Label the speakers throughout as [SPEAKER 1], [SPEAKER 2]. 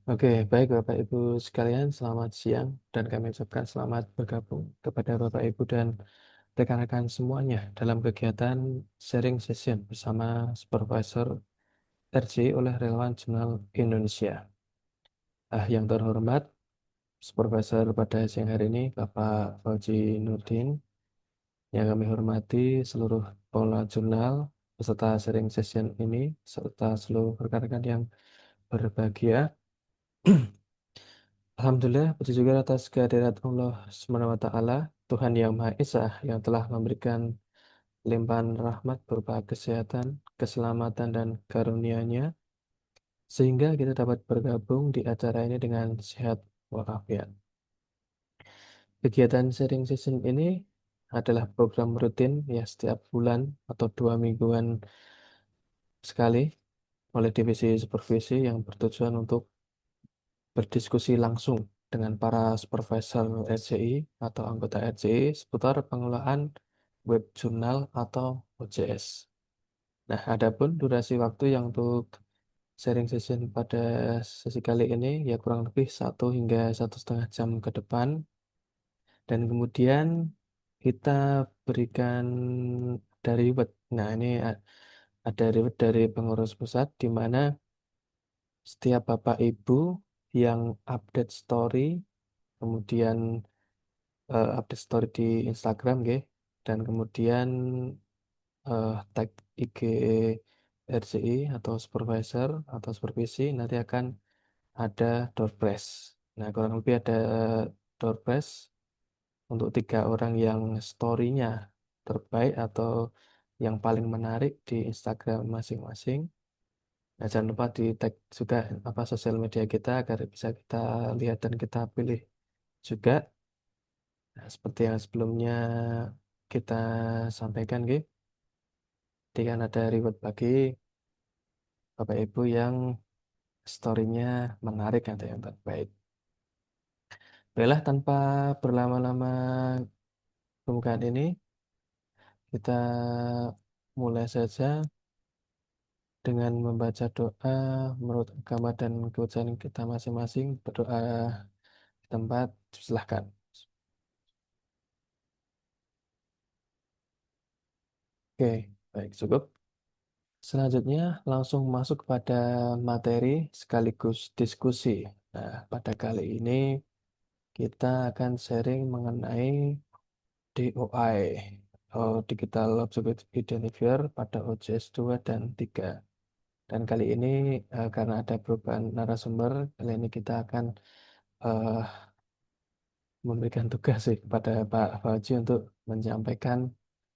[SPEAKER 1] Oke, baik Bapak Ibu sekalian, selamat siang dan kami ucapkan selamat bergabung kepada Bapak Ibu dan rekan-rekan semuanya dalam kegiatan sharing session bersama Supervisor RJ oleh Relawan Jurnal Indonesia. Yang terhormat, Supervisor pada siang hari ini Bapak Fauzi Nurdin, yang kami hormati seluruh pengelola jurnal peserta sharing session ini serta seluruh rekan-rekan yang berbahagia. Alhamdulillah, puji syukur atas kehadirat Allah Subhanahu wa Ta'ala, Tuhan Yang Maha Esa, yang telah memberikan limpahan rahmat berupa kesehatan, keselamatan, dan karunia-Nya, sehingga kita dapat bergabung di acara ini dengan sehat walafiat. Kegiatan sharing session ini adalah program rutin ya setiap bulan atau 2 mingguan sekali oleh Divisi Supervisi yang bertujuan untuk berdiskusi langsung dengan para supervisor RCI atau anggota RCI seputar pengelolaan web jurnal atau OJS. Nah, adapun durasi waktu yang untuk sharing session pada sesi kali ini ya kurang lebih 1 hingga 1,5 jam ke depan, dan kemudian kita berikan dari reward. Nah, ini ada reward dari pengurus pusat di mana setiap Bapak Ibu yang update story, kemudian update story di Instagram nggih, dan kemudian tag IG RCI atau supervisor atau supervisi, nanti akan ada door prize. Nah, kurang lebih ada door prize untuk 3 orang yang story-nya terbaik atau yang paling menarik di Instagram masing-masing. Nah, jangan lupa di tag juga apa sosial media kita agar bisa kita lihat dan kita pilih juga. Nah, seperti yang sebelumnya kita sampaikan, G, jadi kan ada reward bagi Bapak Ibu yang story-nya menarik atau yang terbaik. Baiklah, tanpa berlama-lama pembukaan ini, kita mulai saja dengan membaca doa menurut agama dan kepercayaan kita masing-masing. Berdoa di tempat, silahkan. Oke, baik, cukup. Selanjutnya, langsung masuk pada materi sekaligus diskusi. Nah, pada kali ini kita akan sharing mengenai DOI, atau Digital Object Identifier pada OJS 2 dan 3. Dan kali ini karena ada perubahan narasumber, kali ini kita akan eh, memberikan tugas sih kepada Pak Fauzi untuk menyampaikan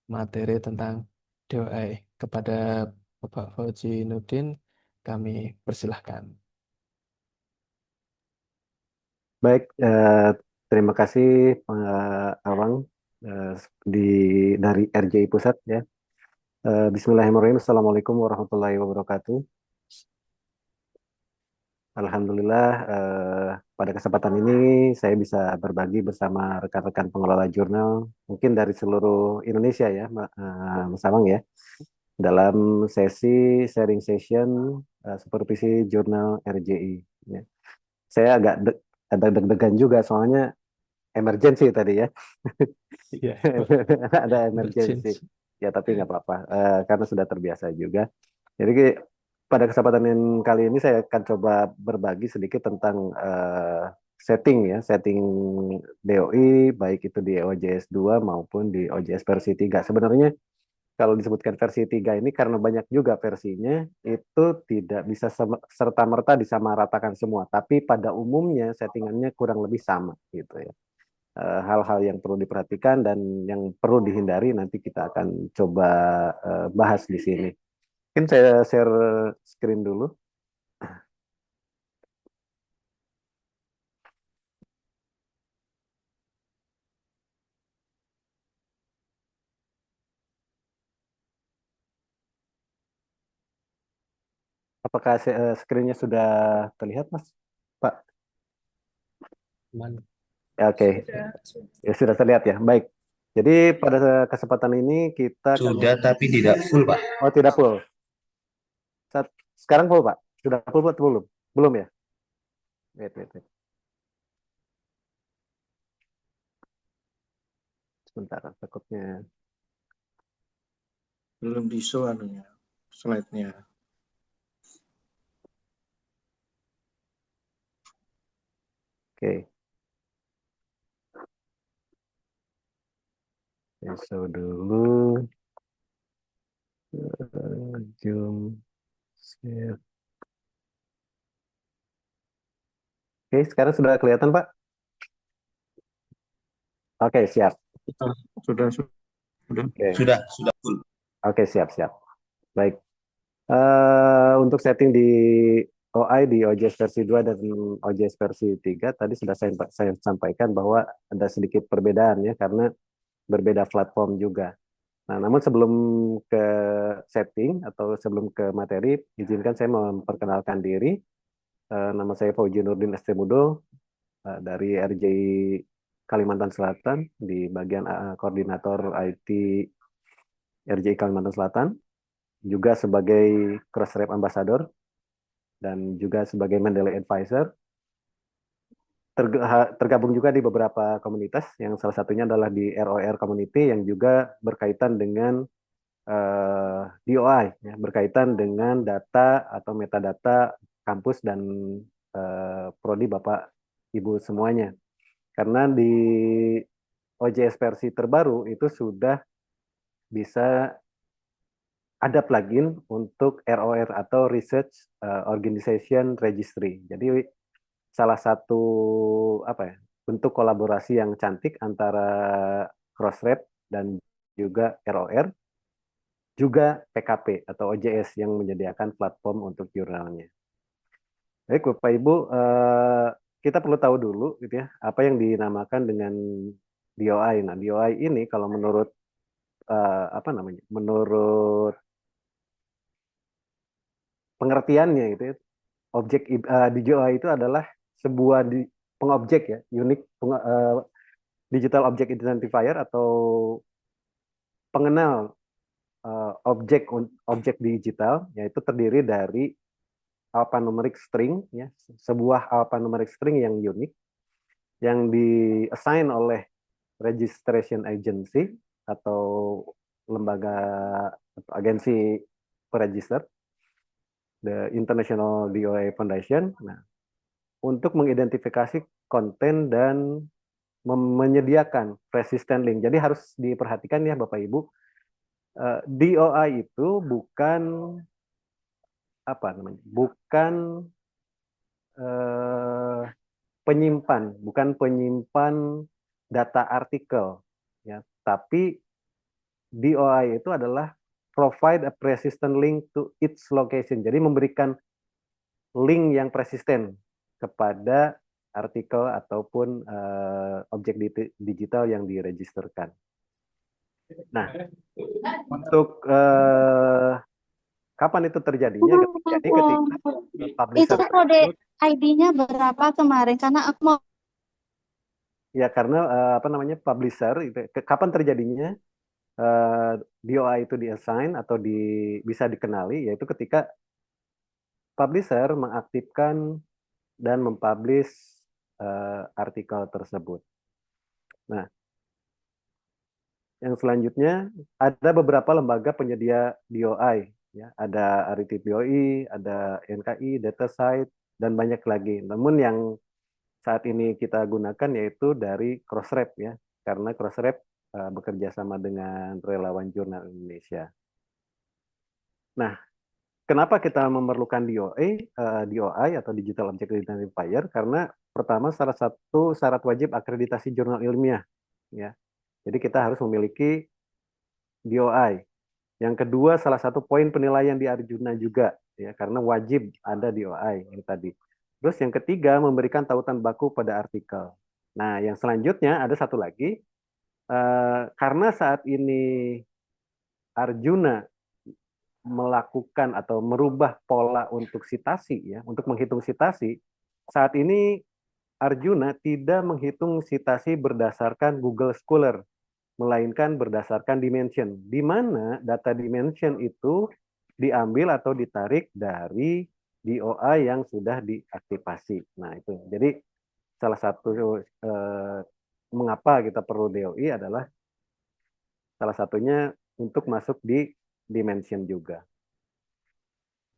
[SPEAKER 1] materi tentang DOI. Kepada Bapak Fauzi Nurdin, kami persilahkan.
[SPEAKER 2] Baik, terima kasih Awang eh, di dari RJI Pusat ya. Bismillahirrahmanirrahim. Assalamualaikum warahmatullahi wabarakatuh. Alhamdulillah, pada kesempatan ini saya bisa berbagi bersama rekan-rekan pengelola jurnal, mungkin dari seluruh Indonesia ya, Mas Awang ya, dalam sesi sharing session supervisi jurnal RJI. Ya. Saya ada deg-degan juga soalnya emergency tadi ya.
[SPEAKER 1] Iya,
[SPEAKER 2] Ada emergency.
[SPEAKER 1] emergency.
[SPEAKER 2] Ya, tapi nggak apa-apa, karena sudah terbiasa juga. Jadi pada kesempatan yang kali ini saya akan coba berbagi sedikit tentang setting ya, setting DOI, baik itu di OJS 2 maupun di OJS versi 3. Sebenarnya kalau disebutkan versi 3 ini karena banyak juga versinya, itu tidak bisa serta-merta disamaratakan semua. Tapi pada umumnya settingannya kurang lebih sama gitu ya. Hal-hal yang perlu diperhatikan dan yang perlu dihindari nanti kita akan coba bahas di sini. Mungkin saya share screen dulu. Apakah screen-nya sudah terlihat, Mas? Pak?
[SPEAKER 1] Man.
[SPEAKER 2] Ya, oke, ya, sudah terlihat ya. Baik. Jadi pada kesempatan ini kita akan
[SPEAKER 3] Sudah tapi tidak full, Pak.
[SPEAKER 2] oh tidak full. Sekarang full, Pak? Sudah full atau belum? Belum ya? Wait, wait, wait. Sebentar, takutnya.
[SPEAKER 3] Belum di show anunya, slide-nya.
[SPEAKER 2] Oke. So dulu. Zoom. Share. Oke, sekarang sudah kelihatan, Pak? Oke, siap.
[SPEAKER 3] Sudah.
[SPEAKER 2] Oke.
[SPEAKER 3] Sudah full.
[SPEAKER 2] Oke, siap, siap. Baik. Untuk setting di OI di OJS versi 2 dan OJS versi 3 tadi sudah saya sampaikan bahwa ada sedikit perbedaan ya karena berbeda platform juga. Nah, namun sebelum ke setting atau sebelum ke materi, izinkan saya memperkenalkan diri. Nama saya Fauji Nurdin Estemudo dari RJI Kalimantan Selatan di bagian koordinator IT RJI Kalimantan Selatan, juga sebagai Crossref Ambassador dan juga sebagai Mendeley Advisor. Tergabung juga di beberapa komunitas yang salah satunya adalah di ROR Community yang juga berkaitan dengan DOI, ya, berkaitan dengan data atau metadata kampus dan prodi Bapak Ibu semuanya. Karena di OJS versi terbaru itu sudah bisa ada plugin untuk ROR atau Research Organization Registry. Jadi salah satu apa ya bentuk kolaborasi yang cantik antara Crossref dan juga ROR, juga PKP atau OJS yang menyediakan platform untuk jurnalnya. Baik, Bapak Ibu, kita perlu tahu dulu gitu ya, apa yang dinamakan dengan DOI. Nah, DOI ini kalau menurut apa namanya? Menurut pengertiannya itu ya, objek DOI itu adalah sebuah pengobjek ya, unik digital object identifier atau pengenal objek objek digital, yaitu terdiri dari alphanumeric string ya, sebuah alphanumeric string yang unik yang di-assign oleh registration agency atau lembaga atau agensi peregister, the International DOI Foundation. Nah, untuk mengidentifikasi konten dan menyediakan persistent link. Jadi harus diperhatikan ya Bapak Ibu, DOI itu bukan apa namanya? Bukan bukan penyimpan data artikel ya, tapi DOI itu adalah provide a persistent link to its location. Jadi memberikan link yang persisten kepada artikel ataupun objek digital yang diregisterkan. Nah, untuk kapan itu terjadinya? Jadi ketika
[SPEAKER 4] Itu
[SPEAKER 2] publisher
[SPEAKER 4] kode ID-nya berapa kemarin? Karena aku mau
[SPEAKER 2] ya karena apa namanya publisher itu kapan terjadinya DOI itu diassign atau bisa dikenali, yaitu ketika publisher mengaktifkan dan mempublish artikel tersebut. Nah, yang selanjutnya ada beberapa lembaga penyedia DOI, ya, ada Aritif DOI, ada NKI, DataSite, dan banyak lagi. Namun yang saat ini kita gunakan yaitu dari Crossref ya, karena Crossref bekerja sama dengan relawan jurnal Indonesia. Nah, kenapa kita memerlukan DOI atau Digital Object Identifier? Karena pertama salah satu syarat wajib akreditasi jurnal ilmiah, ya. Jadi kita harus memiliki DOI. Yang kedua, salah satu poin penilaian di Arjuna juga, ya, karena wajib ada DOI yang tadi. Terus yang ketiga, memberikan tautan baku pada artikel. Nah, yang selanjutnya ada satu lagi, karena saat ini Arjuna melakukan atau merubah pola untuk sitasi, ya, untuk menghitung sitasi, saat ini Arjuna tidak menghitung sitasi berdasarkan Google Scholar, melainkan berdasarkan dimension, di mana data dimension itu diambil atau ditarik dari DOI yang sudah diaktifasi. Nah, itu. Jadi salah satu mengapa kita perlu DOI adalah salah satunya untuk masuk di dimension juga.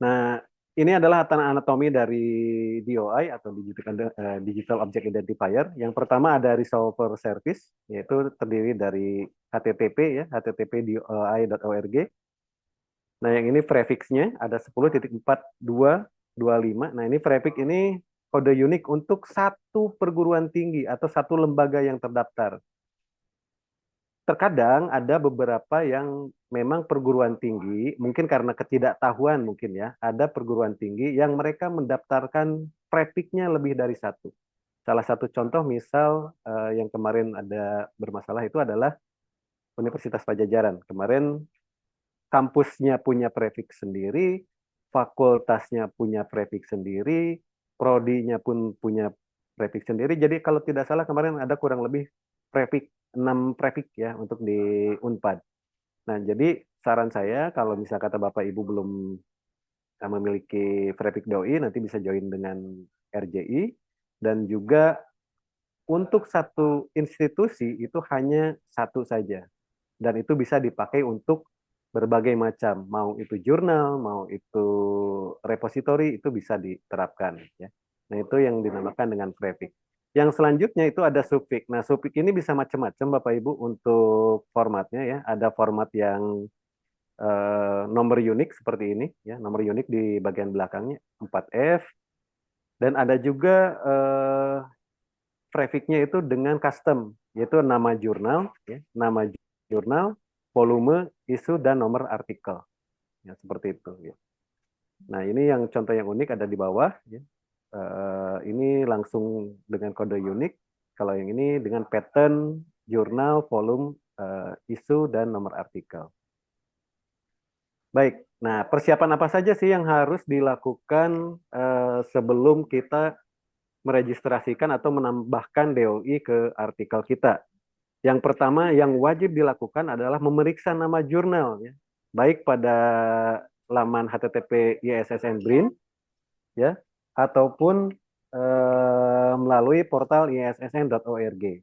[SPEAKER 2] Nah, ini adalah anatomi dari DOI atau Digital Object Identifier. Yang pertama ada resolver service, yaitu terdiri dari HTTP ya, http://doi.org. Nah, yang ini prefixnya ada 10.4225. Nah, ini prefix ini kode unik untuk satu perguruan tinggi atau satu lembaga yang terdaftar. Terkadang ada beberapa yang memang perguruan tinggi, mungkin karena ketidaktahuan mungkin ya, ada perguruan tinggi yang mereka mendaftarkan prefixnya lebih dari satu. Salah satu contoh misal yang kemarin ada bermasalah itu adalah Universitas Pajajaran. Kemarin kampusnya punya prefix sendiri, fakultasnya punya prefix sendiri, prodinya pun punya prefix sendiri. Jadi kalau tidak salah kemarin ada kurang lebih prefix 6 prefix ya untuk di Unpad. Nah, jadi saran saya kalau misal kata Bapak Ibu belum memiliki prefix DOI, nanti bisa join dengan RJI. Dan juga untuk satu institusi itu hanya satu saja. Dan itu bisa dipakai untuk berbagai macam, mau itu jurnal, mau itu repository, itu bisa diterapkan. Ya. Nah, itu yang dinamakan dengan prefix. Yang selanjutnya itu ada suffix. Nah, suffix ini bisa macam-macam Bapak Ibu untuk formatnya ya. Ada format yang nomor unik seperti ini ya, nomor unik di bagian belakangnya 4F, dan ada juga prefixnya itu dengan custom, yaitu nama jurnal ya, volume, isu, dan nomor artikel. Ya, seperti itu ya. Nah, ini yang contoh yang unik ada di bawah ya. Ini langsung dengan kode unik. Kalau yang ini dengan pattern, jurnal, volume, isu, dan nomor artikel. Baik, nah persiapan apa saja sih yang harus dilakukan sebelum kita meregistrasikan atau menambahkan DOI ke artikel kita? Yang pertama yang wajib dilakukan adalah memeriksa nama jurnal, ya, baik pada laman HTTP ISSN BRIN, ya, ataupun melalui portal issn.org.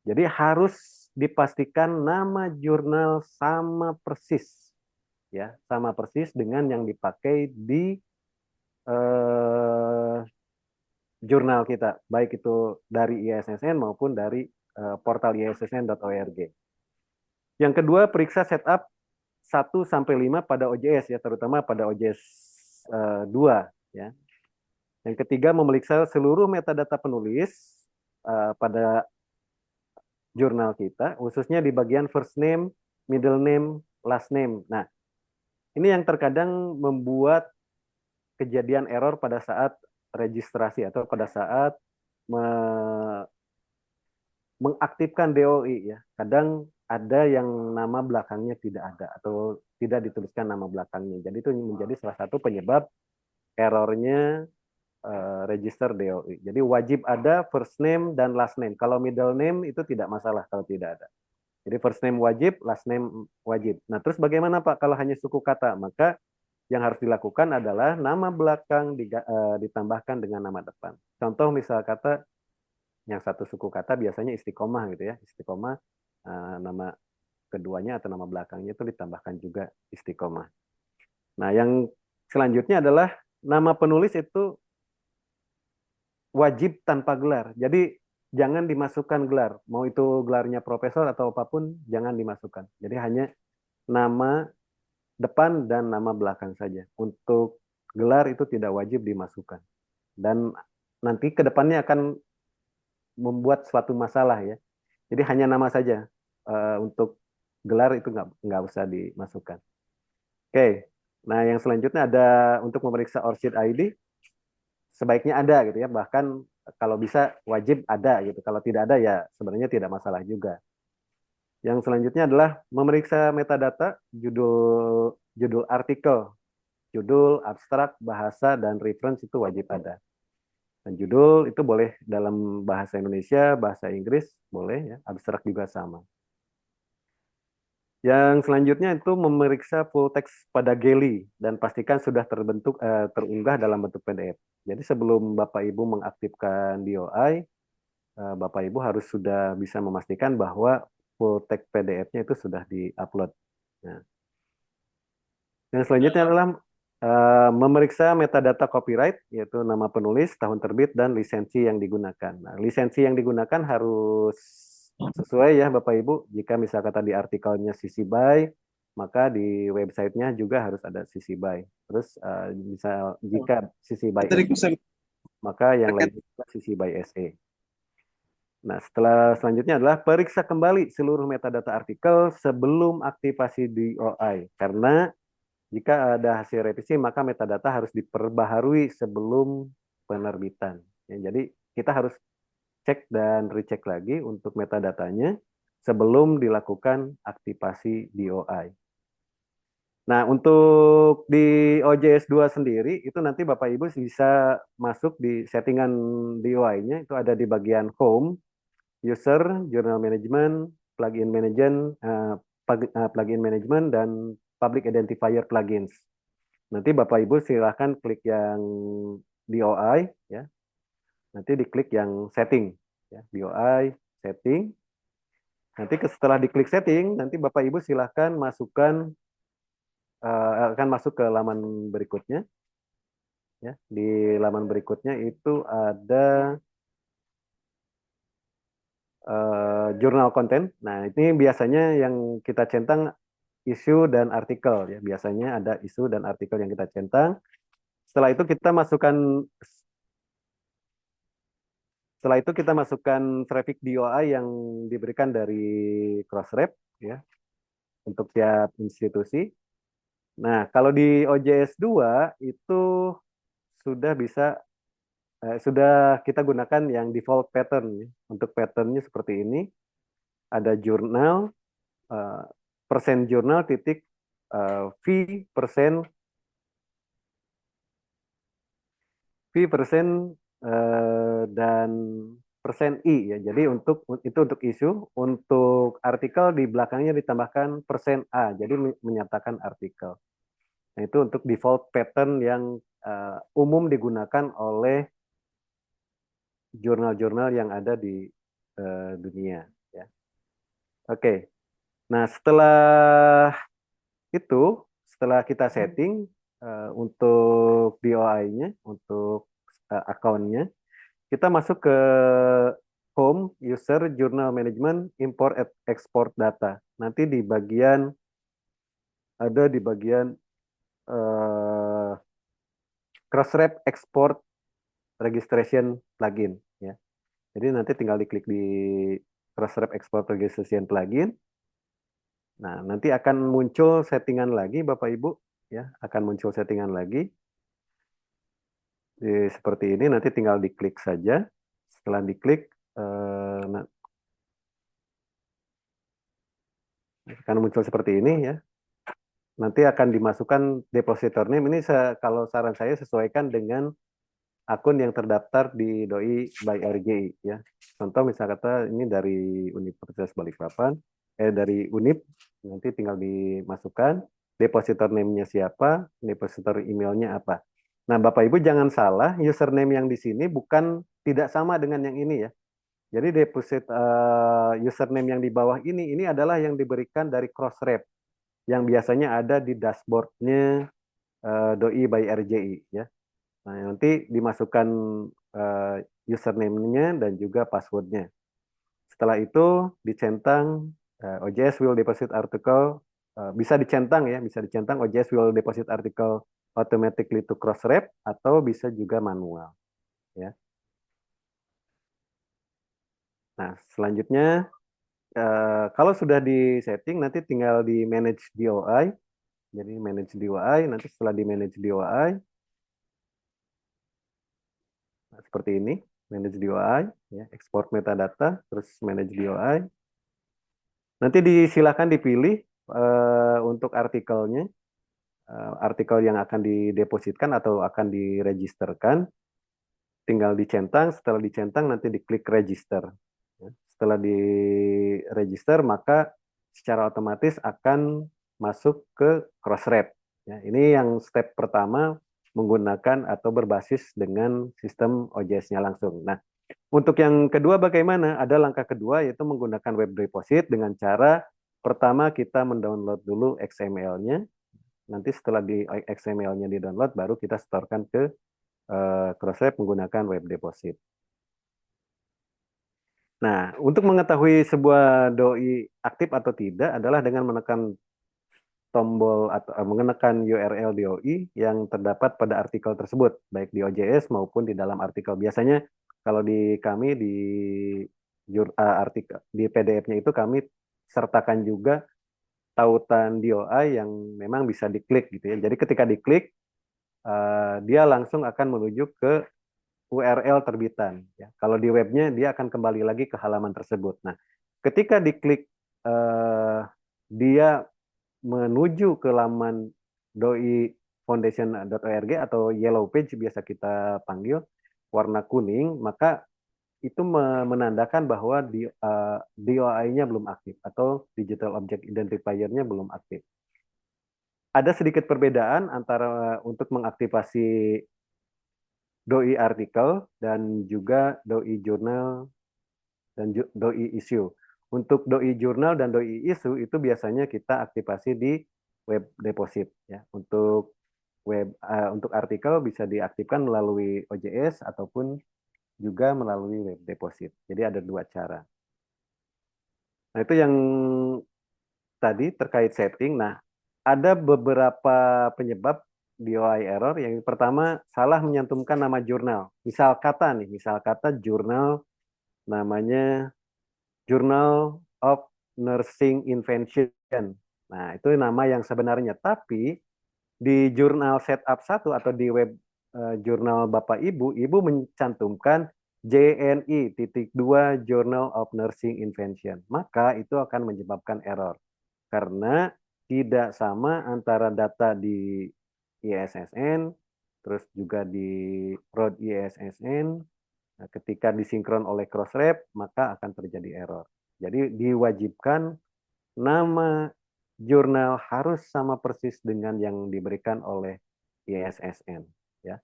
[SPEAKER 2] Jadi harus dipastikan nama jurnal sama persis, ya, sama persis dengan yang dipakai di jurnal kita, baik itu dari ISSN maupun dari portal issn.org. Yang kedua, periksa setup 1-5 pada OJS ya, terutama pada OJS 2 ya. Yang ketiga, memeriksa seluruh metadata penulis pada jurnal kita, khususnya di bagian first name, middle name, last name. Nah, ini yang terkadang membuat kejadian error pada saat registrasi atau pada saat mengaktifkan DOI ya. Kadang ada yang nama belakangnya tidak ada atau tidak dituliskan nama belakangnya. Jadi itu menjadi salah satu penyebab errornya register DOI. Jadi wajib ada first name dan last name. Kalau middle name itu tidak masalah kalau tidak ada. Jadi first name wajib, last name wajib. Nah, terus bagaimana Pak kalau hanya suku kata? Maka yang harus dilakukan adalah nama belakang ditambahkan dengan nama depan. Contoh misal kata yang satu suku kata biasanya istiqomah gitu ya. Istiqomah nama keduanya atau nama belakangnya itu ditambahkan juga istiqomah. Nah, yang selanjutnya adalah nama penulis itu wajib tanpa gelar. Jadi jangan dimasukkan gelar. Mau itu gelarnya profesor atau apapun, jangan dimasukkan. Jadi hanya nama depan dan nama belakang saja. Untuk gelar itu tidak wajib dimasukkan. Dan nanti ke depannya akan membuat suatu masalah ya. Jadi hanya nama saja. Untuk gelar itu nggak usah dimasukkan. Oke. Nah, yang selanjutnya ada untuk memeriksa ORCID ID. Sebaiknya ada gitu ya, bahkan kalau bisa wajib ada gitu. Kalau tidak ada ya sebenarnya tidak masalah juga. Yang selanjutnya adalah memeriksa metadata, judul artikel, judul, abstrak, bahasa, dan reference itu wajib ada. Dan judul itu boleh dalam bahasa Indonesia, bahasa Inggris boleh ya, abstrak juga sama. Yang selanjutnya itu memeriksa full text pada Geli dan pastikan sudah terunggah dalam bentuk PDF. Jadi sebelum Bapak Ibu mengaktifkan DOI, Bapak Ibu harus sudah bisa memastikan bahwa full text PDF-nya itu sudah di-upload. Nah, yang selanjutnya adalah memeriksa metadata copyright, yaitu nama penulis, tahun terbit, dan lisensi yang digunakan. Nah, lisensi yang digunakan harus sesuai ya Bapak Ibu. Jika misalkan tadi artikelnya CC BY, maka di websitenya juga harus ada CC BY. Terus misal jika CC BY
[SPEAKER 3] Tadi
[SPEAKER 2] SE, maka yang lain juga CC BY SE. Nah, selanjutnya adalah periksa kembali seluruh metadata artikel sebelum aktivasi DOI. Karena jika ada hasil revisi, maka metadata harus diperbaharui sebelum penerbitan. Ya, jadi kita harus cek dan recheck lagi untuk metadatanya sebelum dilakukan aktivasi DOI. Nah, untuk di OJS 2 sendiri, itu nanti Bapak Ibu bisa masuk di settingan DOI-nya, itu ada di bagian Home, User, Journal Management, Plugin Management, Plugin Management, dan Public Identifier Plugins. Nanti Bapak Ibu silahkan klik yang DOI, ya. Nanti diklik yang Setting, ya. DOI, Setting. Nanti setelah diklik Setting, nanti Bapak Ibu silahkan masukkan, akan masuk ke laman berikutnya. Ya. Di laman berikutnya itu ada jurnal konten. Nah, ini biasanya yang kita centang isu dan artikel ya. Biasanya ada isu dan artikel yang kita centang. Setelah itu kita masukkan traffic DOI yang diberikan dari Crossref ya untuk tiap institusi. Nah, kalau di OJS 2 itu sudah bisa sudah kita gunakan yang default pattern ya. Untuk patternnya seperti ini. Ada jurnal persen jurnal titik V persen dan persen I ya. Jadi untuk isu, untuk artikel di belakangnya ditambahkan persen A. Jadi menyatakan artikel. Nah, itu untuk default pattern yang umum digunakan oleh jurnal-jurnal yang ada di dunia. Ya. Oke. Nah, setelah kita setting untuk DOI-nya, untuk akunnya, kita masuk ke Home, User, Journal Management, Import, Export Data. Nanti di bagian Crossref Export Registration Plugin. Ya. Jadi nanti tinggal diklik di Crossref Export Registration Plugin. Nah, nanti akan muncul settingan lagi, Bapak Ibu. Ya, akan muncul settingan lagi. Seperti ini, nanti tinggal diklik saja. Setelah diklik, akan muncul seperti ini ya. Nanti akan dimasukkan depositor name. Ini kalau saran saya sesuaikan dengan akun yang terdaftar di DOI by RJI ya. Contoh misal kata ini dari Universitas Balikpapan, dari UNIP, nanti tinggal dimasukkan depositor name-nya siapa, depositor emailnya apa. Nah, Bapak Ibu jangan salah, username yang di sini bukan tidak sama dengan yang ini ya. Jadi username yang di bawah ini adalah yang diberikan dari Crossref yang biasanya ada di dashboard-nya DOI by RJI ya. Nah, nanti dimasukkan username-nya dan juga password-nya. Setelah itu dicentang OJS will deposit article, bisa dicentang ya, bisa dicentang OJS will deposit article automatically to Crossref atau bisa juga manual ya. Nah, selanjutnya kalau sudah di setting nanti tinggal di manage DOI. Jadi manage DOI, nanti setelah di manage DOI nah, seperti ini, manage DOI ya, export metadata, terus manage DOI. Nanti silakan dipilih untuk artikelnya, artikel yang akan didepositkan atau akan diregisterkan. Tinggal dicentang, setelah dicentang nanti diklik register. Setelah di register maka secara otomatis akan masuk ke Crossref. Ya, ini yang step pertama menggunakan atau berbasis dengan sistem OJS-nya langsung. Nah, untuk yang kedua bagaimana? Ada langkah kedua yaitu menggunakan web deposit dengan cara pertama kita mendownload dulu XML-nya. Nanti setelah di XML-nya di-download baru kita storekan ke Crossref menggunakan web deposit. Nah, untuk mengetahui sebuah doi aktif atau tidak adalah dengan menekan tombol atau mengenakan URL DOI yang terdapat pada artikel tersebut, baik di OJS maupun di dalam artikel. Biasanya kalau di kami di artikel di PDF-nya itu kami sertakan juga tautan DOI yang memang bisa diklik gitu ya. Jadi ketika diklik dia langsung akan menuju ke URL terbitan. Ya. Kalau di webnya dia akan kembali lagi ke halaman tersebut. Nah, ketika diklik dia menuju ke laman doi foundation.org atau yellow page biasa kita panggil, warna kuning, maka itu menandakan bahwa DOI-nya belum aktif atau Digital Object Identifier-nya belum aktif. Ada sedikit perbedaan antara untuk mengaktifasi doi artikel dan juga doi jurnal dan doi issue. Untuk doi jurnal dan doi issue itu biasanya kita aktifasi di web deposit ya. Untuk artikel bisa diaktifkan melalui OJS ataupun juga melalui web deposit. Jadi ada dua cara. Nah, itu yang tadi terkait setting. Nah, ada beberapa penyebab DOI error. Yang pertama, salah menyantumkan nama jurnal. Misal kata jurnal namanya Journal of Nursing Invention. Nah, itu nama yang sebenarnya. Tapi di jurnal setup 1 atau di web jurnal Bapak Ibu, Ibu mencantumkan JNI.2 Journal of Nursing Invention. Maka itu akan menyebabkan error. Karena tidak sama antara data di ISSN, terus juga di prod ISSN. Nah, ketika disinkron oleh Crossref, maka akan terjadi error. Jadi diwajibkan nama jurnal harus sama persis dengan yang diberikan oleh ISSN. Ya.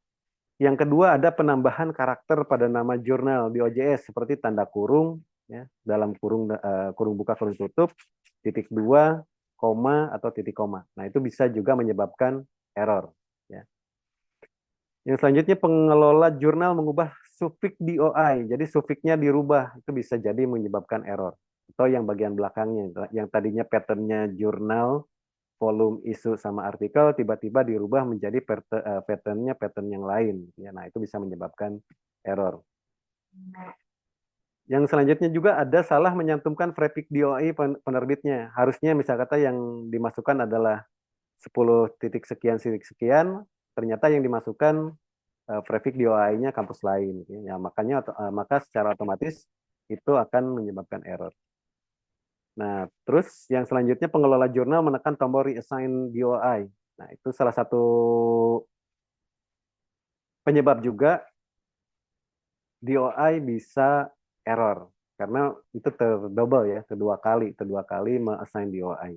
[SPEAKER 2] Yang kedua ada penambahan karakter pada nama jurnal di OJS seperti tanda kurung, ya, dalam kurung buka kurung tutup, titik 2, koma atau titik koma. Nah itu bisa juga menyebabkan error. Ya. Yang selanjutnya pengelola jurnal mengubah suffix DOI, jadi suffixnya dirubah, itu bisa jadi menyebabkan error. Atau yang bagian belakangnya, yang tadinya patternnya jurnal, volume, isu, sama artikel, tiba-tiba dirubah menjadi patternnya pattern yang lain. Ya, nah itu bisa menyebabkan error. Yang selanjutnya juga ada salah menyantumkan prefix DOI penerbitnya. Harusnya misal kata yang dimasukkan adalah 10 titik sekian, ternyata yang dimasukkan prefix DOI-nya kampus lain. Ya, maka secara otomatis itu akan menyebabkan error. Nah, terus yang selanjutnya pengelola jurnal menekan tombol reassign DOI. Nah, itu salah satu penyebab juga DOI bisa error karena itu terdouble ya, kedua kali me-assign DOI.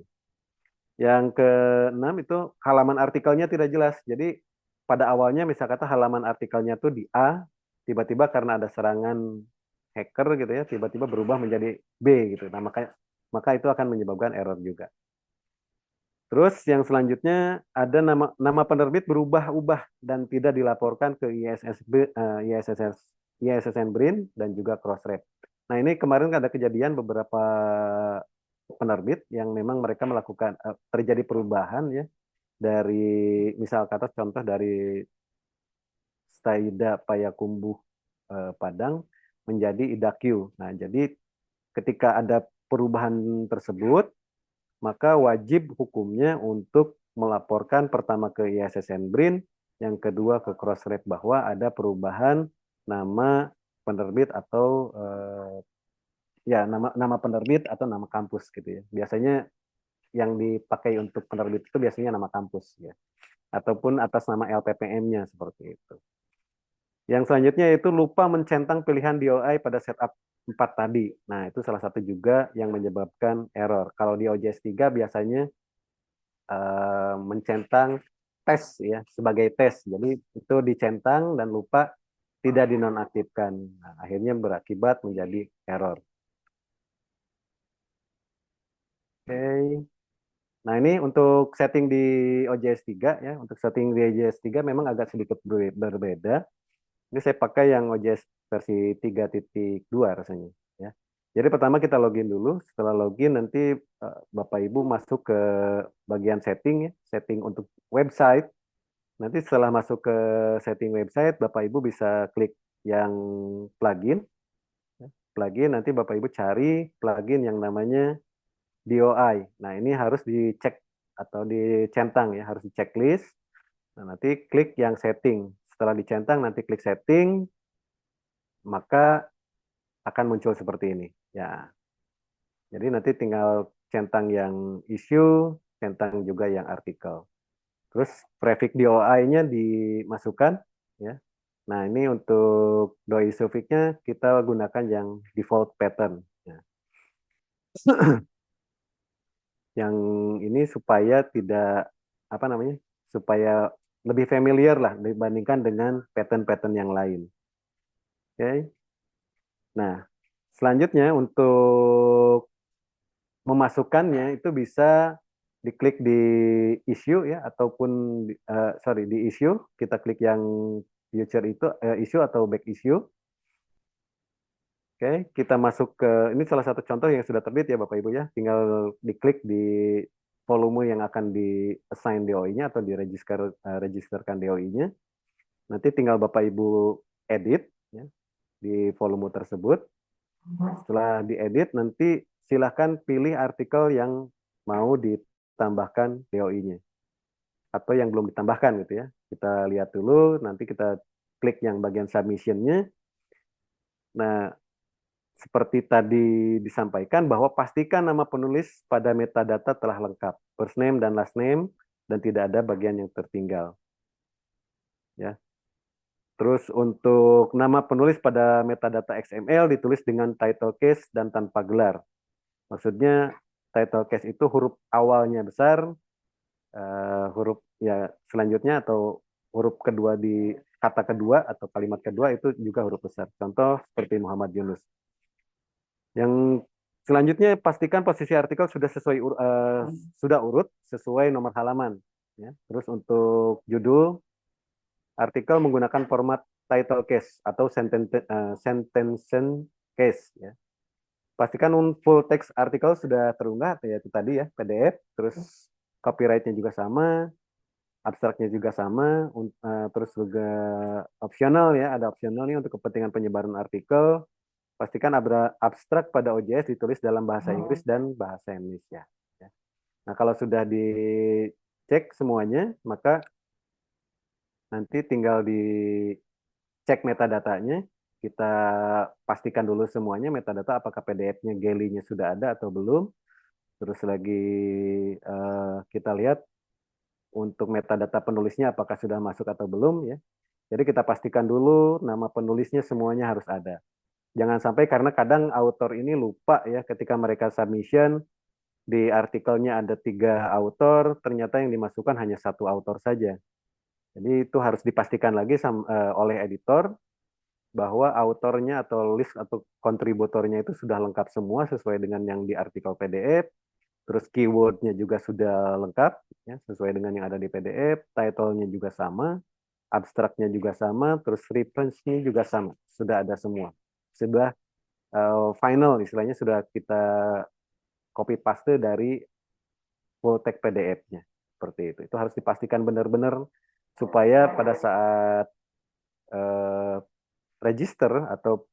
[SPEAKER 2] Yang keenam itu halaman artikelnya tidak jelas. Jadi pada awalnya misal kata halaman artikelnya tuh di A, tiba-tiba karena ada serangan hacker gitu ya, tiba-tiba berubah menjadi B gitu. Nah, maka itu akan menyebabkan error juga. Terus yang selanjutnya ada nama penerbit berubah-ubah dan tidak dilaporkan ke ISSN BRIN dan juga Crossref. Nah ini kemarin ada kejadian beberapa penerbit yang memang mereka melakukan terjadi perubahan ya dari misal kata contoh dari Staida Payakumbuh Padang menjadi IDAQ. Nah jadi ketika ada perubahan tersebut maka wajib hukumnya untuk melaporkan pertama ke ISSN BRIN, yang kedua ke Crossref bahwa ada perubahan nama penerbit atau nama penerbit atau nama kampus gitu ya. Biasanya yang dipakai untuk penerbit itu biasanya nama kampus ya, ataupun atas nama LPPM-nya seperti itu. Yang selanjutnya itu lupa mencentang pilihan DOI pada setup 4 tadi. Nah, itu salah satu juga yang menyebabkan error. Kalau di OJS 3 biasanya mencentang tes ya sebagai tes. Jadi itu dicentang dan lupa tidak dinonaktifkan. Nah, akhirnya berakibat menjadi error. Oke. Nah, ini untuk setting di OJS 3 ya. Untuk setting di OJS 3 memang agak sedikit berbeda. Ini saya pakai yang OJS versi 3.2 rasanya ya. Jadi pertama kita login dulu. Setelah login nanti Bapak Ibu masuk ke bagian setting ya, setting untuk website. Nanti setelah masuk ke setting website, Bapak Ibu bisa klik yang plugin. Plugin nanti Bapak Ibu cari plugin yang namanya DOI. Nah, ini harus dicek atau dicentang ya, harus di checklist. Nah, nanti klik yang setting. Setelah dicentang nanti klik setting, maka akan muncul seperti ini. Ya. Jadi nanti tinggal centang yang issue, centang juga yang artikel. Terus prefix DOI-nya dimasukkan ya. Nah, ini untuk DOI suffix-nya kita gunakan yang default pattern ya. Yang ini supaya tidak apa namanya? Supaya lebih familiar lah dibandingkan dengan pattern-pattern yang lain. Oke. Nah, selanjutnya untuk memasukkannya itu bisa diklik di issue ya ataupun di issue kita klik yang future itu issue atau back issue. Oke, kita masuk ke ini salah satu contoh yang sudah terbit ya Bapak Ibu ya. Tinggal diklik di volume yang akan di assign DOI-nya atau registerkan DOI-nya. Nanti tinggal Bapak Ibu edit ya, di volume tersebut. Setelah diedit nanti silahkan pilih artikel yang mau ditambahkan DOI-nya atau yang belum ditambahkan gitu ya. Kita lihat dulu, nanti kita klik yang bagian submission-nya. Nah, seperti tadi disampaikan bahwa pastikan nama penulis pada metadata telah lengkap, first name dan last name, dan tidak ada bagian yang tertinggal. Ya. Terus untuk nama penulis pada metadata XML ditulis dengan title case dan tanpa gelar. Maksudnya title case itu huruf awalnya besar, huruf ya selanjutnya atau huruf kedua di kata kedua atau kalimat kedua itu juga huruf besar. Contoh seperti Muhammad Yunus. Yang selanjutnya pastikan posisi artikel sudah sudah urut sesuai nomor halaman. Ya. Terus untuk judul artikel menggunakan format title case atau sentence case. Ya. Pastikan full text artikel sudah terunggah, yaitu tadi ya PDF. Terus copyright-nya juga sama, abstraknya juga sama, terus juga opsional ya, ada opsional nih untuk kepentingan penyebaran artikel. Pastikan abstrak pada OJS ditulis dalam bahasa Inggris dan bahasa Indonesia. Nah, kalau sudah dicek semuanya, maka nanti tinggal dicek metadatanya. Kita pastikan dulu semuanya metadata apakah PDF-nya Geli-nya sudah ada atau belum. Terus lagi kita lihat untuk metadata penulisnya apakah sudah masuk atau belum ya. Jadi kita pastikan dulu nama penulisnya semuanya harus ada. Jangan sampai karena kadang author ini lupa ya ketika mereka submission di artikelnya ada 3 author, ternyata yang dimasukkan hanya 1 author saja. Jadi itu harus dipastikan lagi oleh editor bahwa autornya atau list atau kontributornya itu sudah lengkap semua sesuai dengan yang di artikel PDF, terus keywordnya juga sudah lengkap ya, sesuai dengan yang ada di PDF, title-nya juga sama, abstraknya juga sama, terus reference-nya juga sama, sudah ada semua. Sudah final istilahnya sudah kita copy paste dari full text PDF-nya seperti itu. Itu harus dipastikan benar-benar supaya pada saat register atau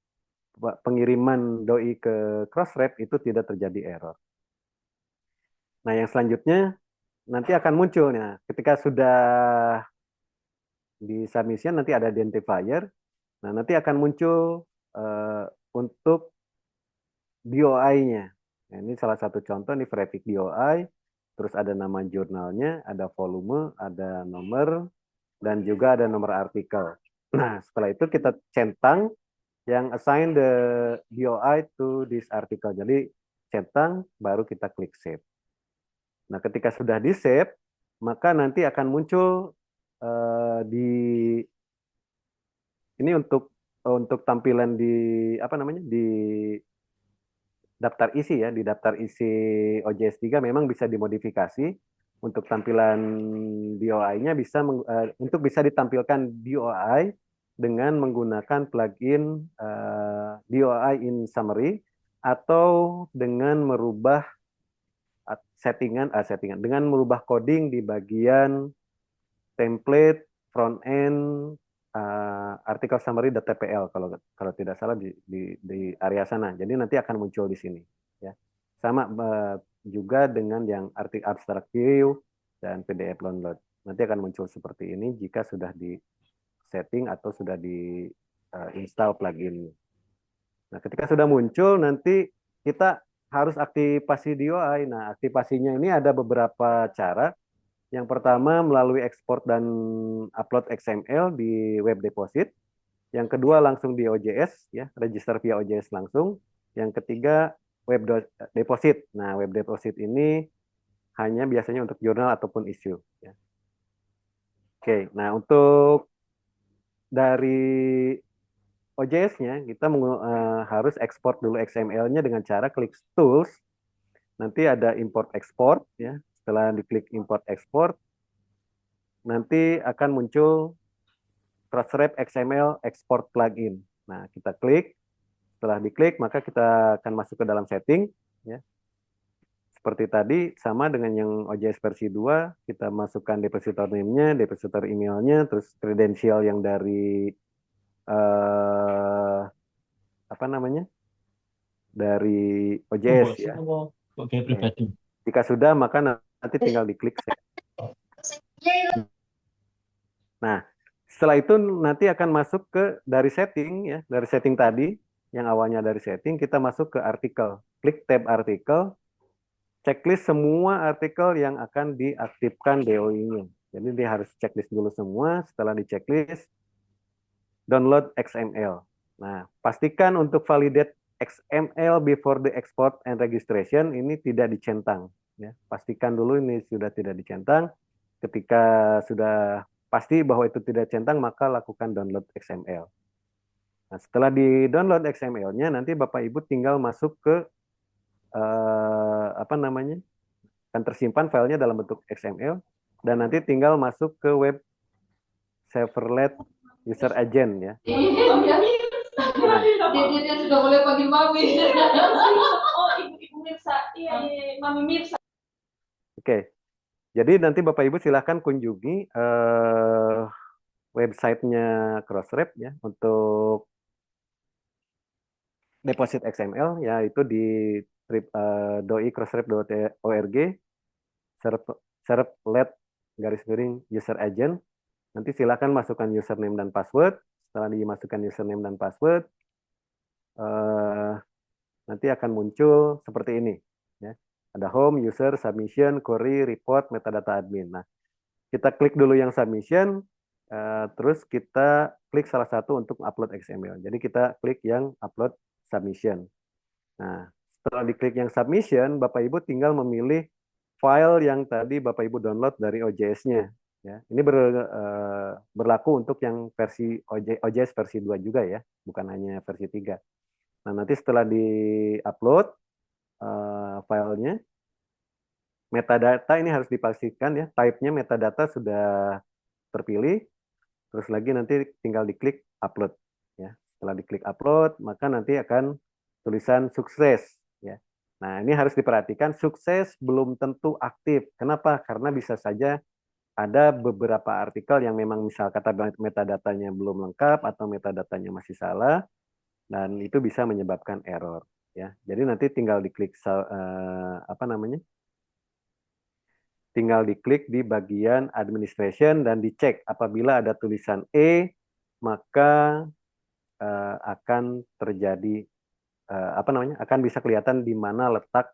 [SPEAKER 2] pengiriman doi ke Crossref itu tidak terjadi error. Nah, yang selanjutnya nanti akan muncul ya, ketika sudah di submission nanti ada identifier. Nah, nanti akan muncul untuk DOI-nya. Nah, ini salah satu contoh nih prefix DOI, terus ada nama jurnalnya, ada volume, ada nomor, dan juga ada nomor artikel. Nah, setelah itu kita centang yang assign the DOI to this article. Jadi centang baru kita klik save. Nah, ketika sudah di save, maka nanti akan muncul di ini untuk tampilan di apa namanya di daftar isi ya, di daftar isi OJS 3 memang bisa dimodifikasi untuk tampilan DOI-nya untuk bisa ditampilkan DOI dengan menggunakan plugin DOI in summary atau dengan merubah settingan dengan merubah coding di bagian template front end artikel summary.tpl kalau tidak salah di area sana. Jadi nanti akan muncul di sini ya. Sama juga dengan yang artikel abstract view dan PDF download. Nanti akan muncul seperti ini jika sudah di setting atau sudah di install plugin. Nah, ketika sudah muncul nanti kita harus aktivasi DOI. Nah, aktivasinya ini ada beberapa cara. Yang pertama melalui ekspor dan upload XML di web deposit. Yang kedua langsung di OJS, ya, register via OJS langsung. Yang ketiga web deposit. Nah, web deposit ini hanya biasanya untuk jurnal ataupun issue. Ya. Oke, nah untuk dari OJS-nya kita harus ekspor dulu XML-nya dengan cara klik tools. Nanti ada import export, ya. Setelah diklik import export, nanti akan muncul Crossref XML export plugin. Nah, kita klik. Setelah diklik, maka kita akan masuk ke dalam setting. Ya. Seperti tadi, sama dengan yang OJS versi 2, kita masukkan depositor name-nya, depositor email-nya, terus kredensial yang dari apa namanya? Dari OJS ya.
[SPEAKER 5] Oke, pribadi.
[SPEAKER 2] Jika sudah, maka nanti tinggal diklik save. Nah, setelah itu nanti akan masuk ke dari setting ya, dari setting tadi yang awalnya dari setting kita masuk ke artikel. Klik tab artikel, checklist semua artikel yang akan diaktifkan DOI-nya. Jadi dia harus checklist dulu semua, setelah di checklist download XML. Nah, pastikan untuk validate XML before the export and registration ini tidak dicentang ya. Pastikan dulu ini sudah tidak dicentang. Ketika sudah pasti bahwa itu tidak centang, maka lakukan download XML. Nah, setelah di-download XML-nya, nanti Bapak Ibu tinggal masuk ke apa namanya? Akan tersimpan filenya dalam bentuk XML dan nanti tinggal masuk ke web servlet user agent ya.
[SPEAKER 6] Dia sudah boleh panggil mami. Oh, ibu Mirsa. Iya, mami Mirsa.
[SPEAKER 2] Oke. Jadi nanti Bapak Ibu silahkan kunjungi websitenya Crossref ya untuk deposit XML ya itu di doi-crossref.org servlet user agent. Nanti silahkan masukkan username dan password. Setelah dimasukkan username dan password, nanti akan muncul seperti ini. Ya. Ada home, user, submission, query, report, metadata admin. Nah, kita klik dulu yang submission, terus kita klik salah satu untuk upload XML. Jadi kita klik yang upload submission. Nah, setelah diklik yang submission, Bapak Ibu tinggal memilih file yang tadi Bapak Ibu download dari OJS-nya. Ya, ini berlaku untuk yang versi OJS versi 2 juga ya, bukan hanya versi 3. Nah, nanti setelah di-upload filenya, metadata ini harus dipastikan ya, type-nya metadata sudah terpilih, terus lagi nanti tinggal diklik upload. Ya. Setelah diklik upload, maka nanti akan tulisan sukses. Ya. Nah, ini harus diperhatikan, sukses belum tentu aktif. Kenapa? Karena bisa saja ada beberapa artikel yang memang misal kata metadatanya belum lengkap atau metadatanya masih salah dan itu bisa menyebabkan error ya. Jadi nanti tinggal diklik apa namanya? Tinggal diklik di bagian administration dan dicek apabila ada tulisan maka akan terjadi apa namanya? Akan bisa kelihatan di mana letak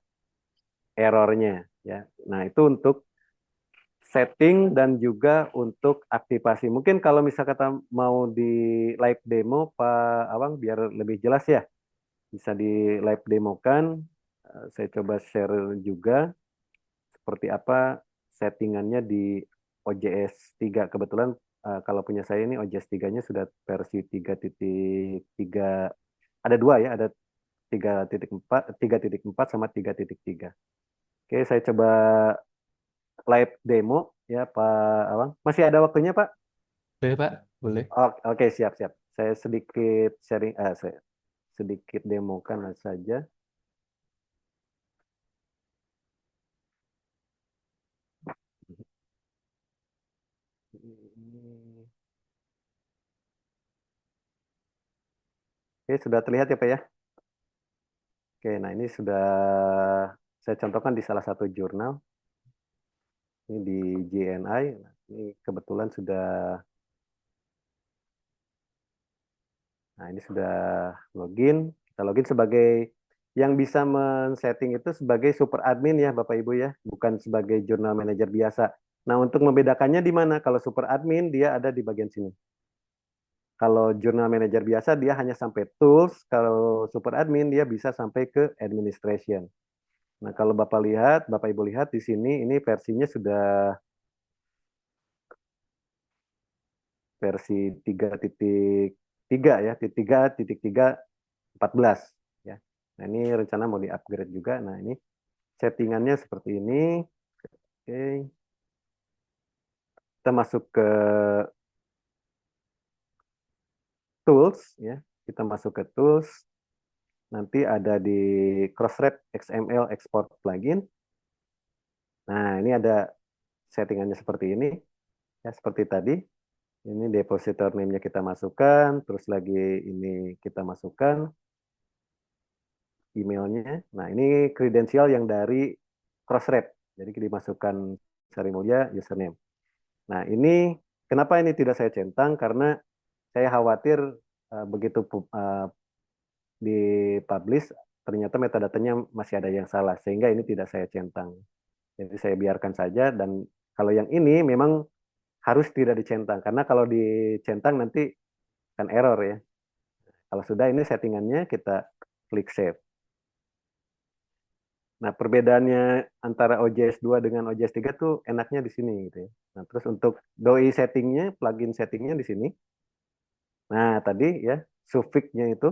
[SPEAKER 2] errornya ya. Nah, itu untuk setting dan juga untuk aktivasi. Mungkin kalau misal kata mau di live demo, Pak Awang, biar lebih jelas ya, bisa di live demokan. Saya coba share juga seperti apa settingannya di OJS 3. Kebetulan kalau punya saya ini OJS 3-nya sudah versi 3.3, ada dua ya, ada 3.4, 3.4 sama 3.3. Oke, saya coba live demo ya Pak Awang. Masih ada waktunya Pak?
[SPEAKER 1] Boleh, Pak? Boleh.
[SPEAKER 2] Oke, siap-siap. Saya sedikit sharing, saya sedikit demokan saja. Oke, sudah terlihat ya Pak ya? Oke, nah ini sudah saya contohkan di salah satu jurnal. Ini di JNI. Nah, ini kebetulan nah ini sudah login. Kita login sebagai yang bisa men-setting itu sebagai super admin ya Bapak Ibu ya, bukan sebagai jurnal manager biasa. Nah, untuk membedakannya di mana? Kalau super admin dia ada di bagian sini. Kalau jurnal manager biasa dia hanya sampai tools, kalau super admin dia bisa sampai ke administration. Nah, kalau Bapak Ibu lihat di sini ini versinya sudah versi 3.3 ya, 3.3.14 ya. Nah, ini rencana mau di-upgrade juga. Nah, ini settingannya seperti ini. Oke. Kita masuk ke tools ya. Kita masuk ke tools. Nanti ada di Crossref XML export plugin. Nah, ini ada settingannya seperti ini. Ya, seperti tadi. Ini depositor name-nya kita masukkan, terus lagi ini kita masukkan emailnya. Nah, ini kredensial yang dari Crossref. Jadi dimasukkan Sari Mulya username. Nah, ini kenapa ini tidak saya centang? Karena saya khawatir begitu dipublish ternyata metadatanya masih ada yang salah sehingga ini tidak saya centang. Jadi saya biarkan saja dan kalau yang ini memang harus tidak dicentang karena kalau dicentang nanti kan error ya. Kalau sudah ini settingannya kita klik save. Nah, perbedaannya antara OJS 2 dengan OJS 3 tuh enaknya di sini gitu ya. Nah, terus untuk doi settingnya, plugin settingnya di sini. Nah, tadi ya, suffixnya itu.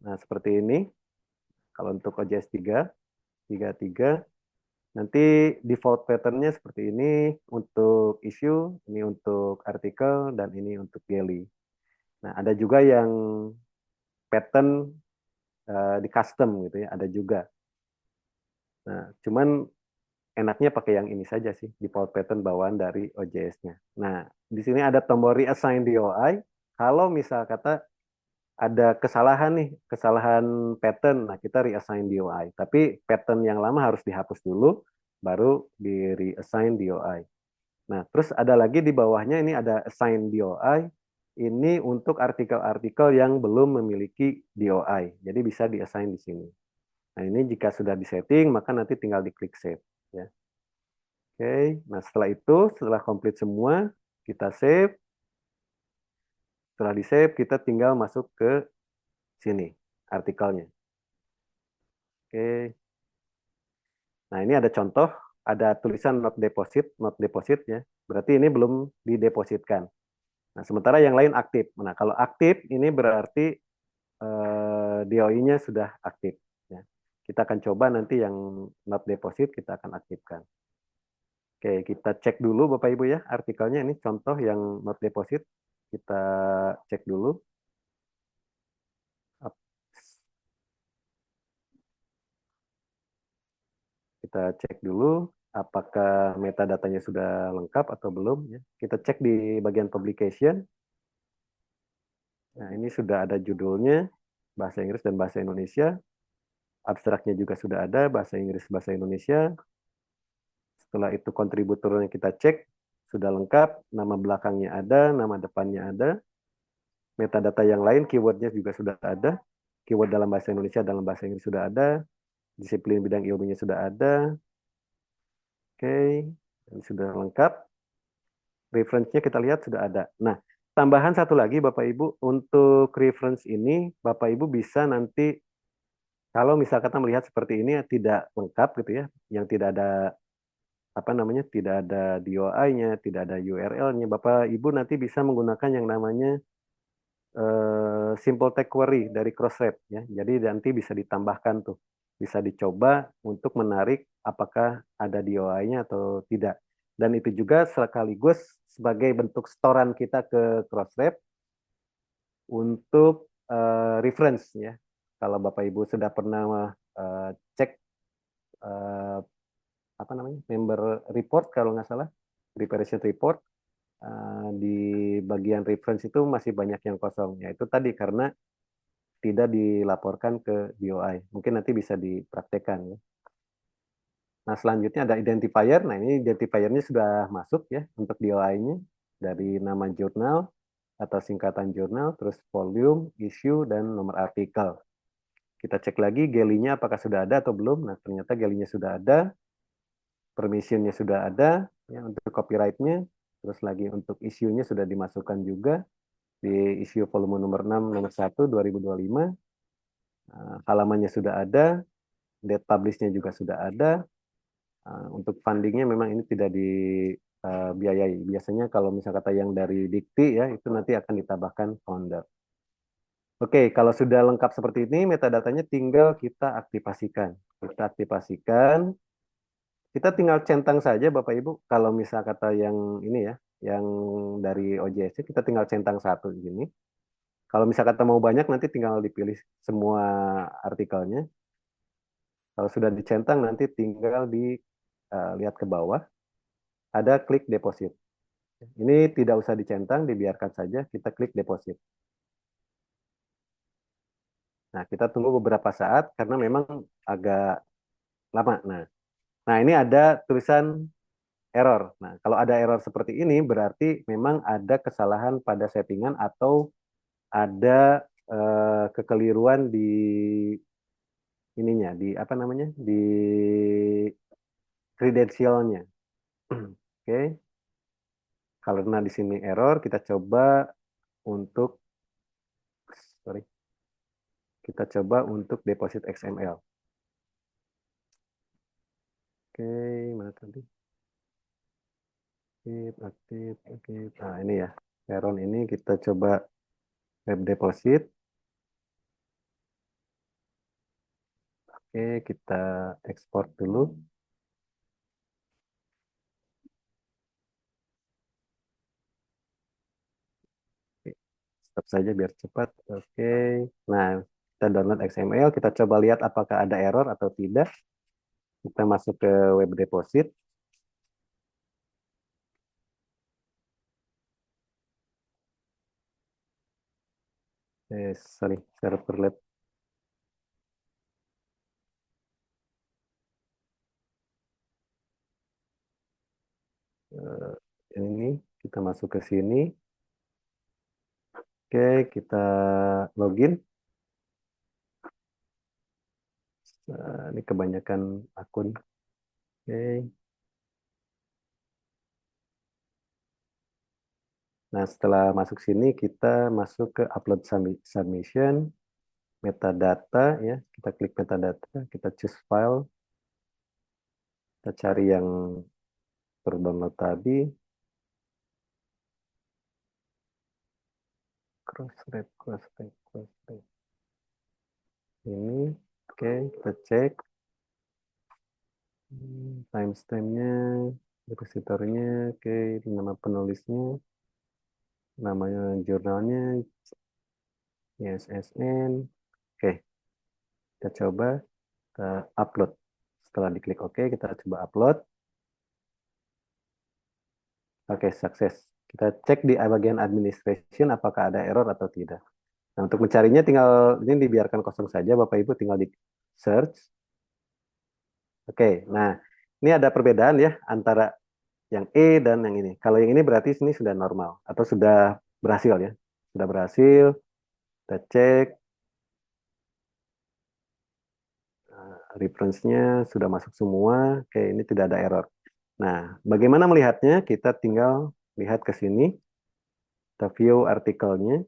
[SPEAKER 2] Nah, seperti ini. Kalau untuk OJS 3, 33. Nanti default patternnya seperti ini untuk issue, ini untuk artikel, dan ini untuk daily. Nah, ada juga yang pattern di custom gitu ya, ada juga. Nah, cuman enaknya pakai yang ini saja sih, default pattern bawaan dari OJS-nya. Nah, di sini ada tombol reassign DOI. Kalau misal kata ada kesalahan nih, kesalahan pattern, nah kita reassign DOI. Tapi pattern yang lama harus dihapus dulu, baru di reassign DOI. Nah, terus ada lagi di bawahnya ini ada assign DOI. Ini untuk artikel-artikel yang belum memiliki DOI. Jadi bisa diassign di sini. Nah, ini jika sudah disetting, maka nanti tinggal diklik save. Ya. Oke, nah setelah itu, setelah komplit semua, kita save. Setelah di-save, kita tinggal masuk ke sini, artikelnya. Oke. Nah, ini ada contoh, ada tulisan not deposit ya. Berarti ini belum didepositkan. Nah, sementara yang lain aktif. Nah, kalau aktif ini berarti DOI-nya sudah aktif. Ya. Kita akan coba nanti yang not deposit kita akan aktifkan. Oke, kita cek dulu Bapak Ibu ya artikelnya ini contoh yang not deposit. Kita cek dulu. Kita cek dulu apakah metadatanya sudah lengkap atau belum. Ya. Kita cek di bagian publication. Nah, ini sudah ada judulnya, bahasa Inggris dan bahasa Indonesia. Abstraknya juga sudah ada, bahasa Inggris, bahasa Indonesia. Setelah itu kontributornya kita cek, sudah lengkap, nama belakangnya ada, nama depannya ada. Metadata yang lain, keywordnya juga sudah ada. Keyword dalam bahasa Indonesia, dalam bahasa Inggris sudah ada. Disiplin bidang ilmunya sudah ada. Oke. Ini sudah lengkap. Reference-nya kita lihat sudah ada. Nah, tambahan satu lagi Bapak Ibu, untuk reference ini Bapak Ibu bisa nanti kalau misalkan kita melihat seperti ini tidak lengkap gitu ya, yang tidak ada apa namanya, tidak ada DOI-nya, tidak ada URL-nya, Bapak Ibu nanti bisa menggunakan yang namanya simple tag query dari Crossref ya. Jadi nanti bisa ditambahkan tuh, bisa dicoba untuk menarik apakah ada DOI-nya atau tidak. Dan itu juga sekaligus sebagai bentuk setoran kita ke Crossref untuk reference ya. Kalau Bapak Ibu sudah pernah cek apa namanya member report kalau nggak salah, preparation report, di bagian reference itu masih banyak yang kosong. Ya itu tadi karena tidak dilaporkan ke DOI. Mungkin nanti bisa dipraktekkan ya. Nah, selanjutnya ada identifier. Nah, ini identifiernya sudah masuk ya untuk DOI-nya dari nama jurnal atau singkatan jurnal, terus volume, issue, dan nomor artikel. Kita cek lagi gelinya apakah sudah ada atau belum. Nah, ternyata gelinya sudah ada, permission-nya sudah ada ya untuk copyright-nya, terus lagi untuk issue-nya sudah dimasukkan juga di issue volume nomor 6 nomor 1 2025. Halamannya sudah ada, date publish-nya juga sudah ada. Untuk fundingnya memang ini tidak dibiayai. Biasanya kalau misalnya kata yang dari Dikti ya, itu nanti akan ditambahkan founder. Oke, kalau sudah lengkap seperti ini, metadatanya tinggal kita aktifasikan. Kita aktifasikan, kita tinggal centang saja Bapak Ibu. Kalau misal kata yang ini ya, yang dari OJS, kita tinggal centang satu gini. Kalau misal kata mau banyak, nanti tinggal dipilih semua artikelnya. Kalau sudah dicentang, nanti tinggal lihat ke bawah, ada klik deposit. Ini tidak usah dicentang, dibiarkan saja, kita klik deposit. Nah, kita tunggu beberapa saat, karena memang agak lama. Nah ini ada tulisan error. Nah, kalau ada error seperti ini, berarti memang ada kesalahan pada settingan atau ada kekeliruan di ininya, di apa namanya, di kredensialnya. Oke, karena di sini error, kita coba untuk, sorry, kita coba untuk deposit XML. Oke, mana tadi? Aktif. Nah ini ya, Veron ini kita coba web deposit. Oke, kita ekspor dulu. Stop saja biar cepat. Oke. Nah, kita download XML, kita coba lihat apakah ada error atau tidak. Kita masuk ke web deposit. Sorry, servlet. Ini kita masuk ke sini. Oke, kita login. Ini kebanyakan akun. Oke. Nah, setelah masuk sini, kita masuk ke upload submission, metadata, ya. Kita klik metadata, kita choose file. Kita cari yang terdownload tadi. Crossref. Ini, oke, kita cek. Timestamp-nya, depositornya, oke, nama penulisnya, namanya jurnalnya, ISSN, oke, kita coba kita upload. Setelah diklik OK, kita coba upload. Oke, sukses. Kita cek di bagian administration apakah ada error atau tidak. Nah, untuk mencarinya tinggal ini dibiarkan kosong saja, Bapak Ibu tinggal di search. Oke, nah ini ada perbedaan ya antara yang E dan yang ini. Kalau yang ini berarti sini sudah normal atau sudah berhasil ya. Sudah berhasil. Kita cek. Reference-nya sudah masuk semua. Oke, ini tidak ada error. Nah, bagaimana melihatnya? Kita tinggal lihat ke sini, kita view artikelnya.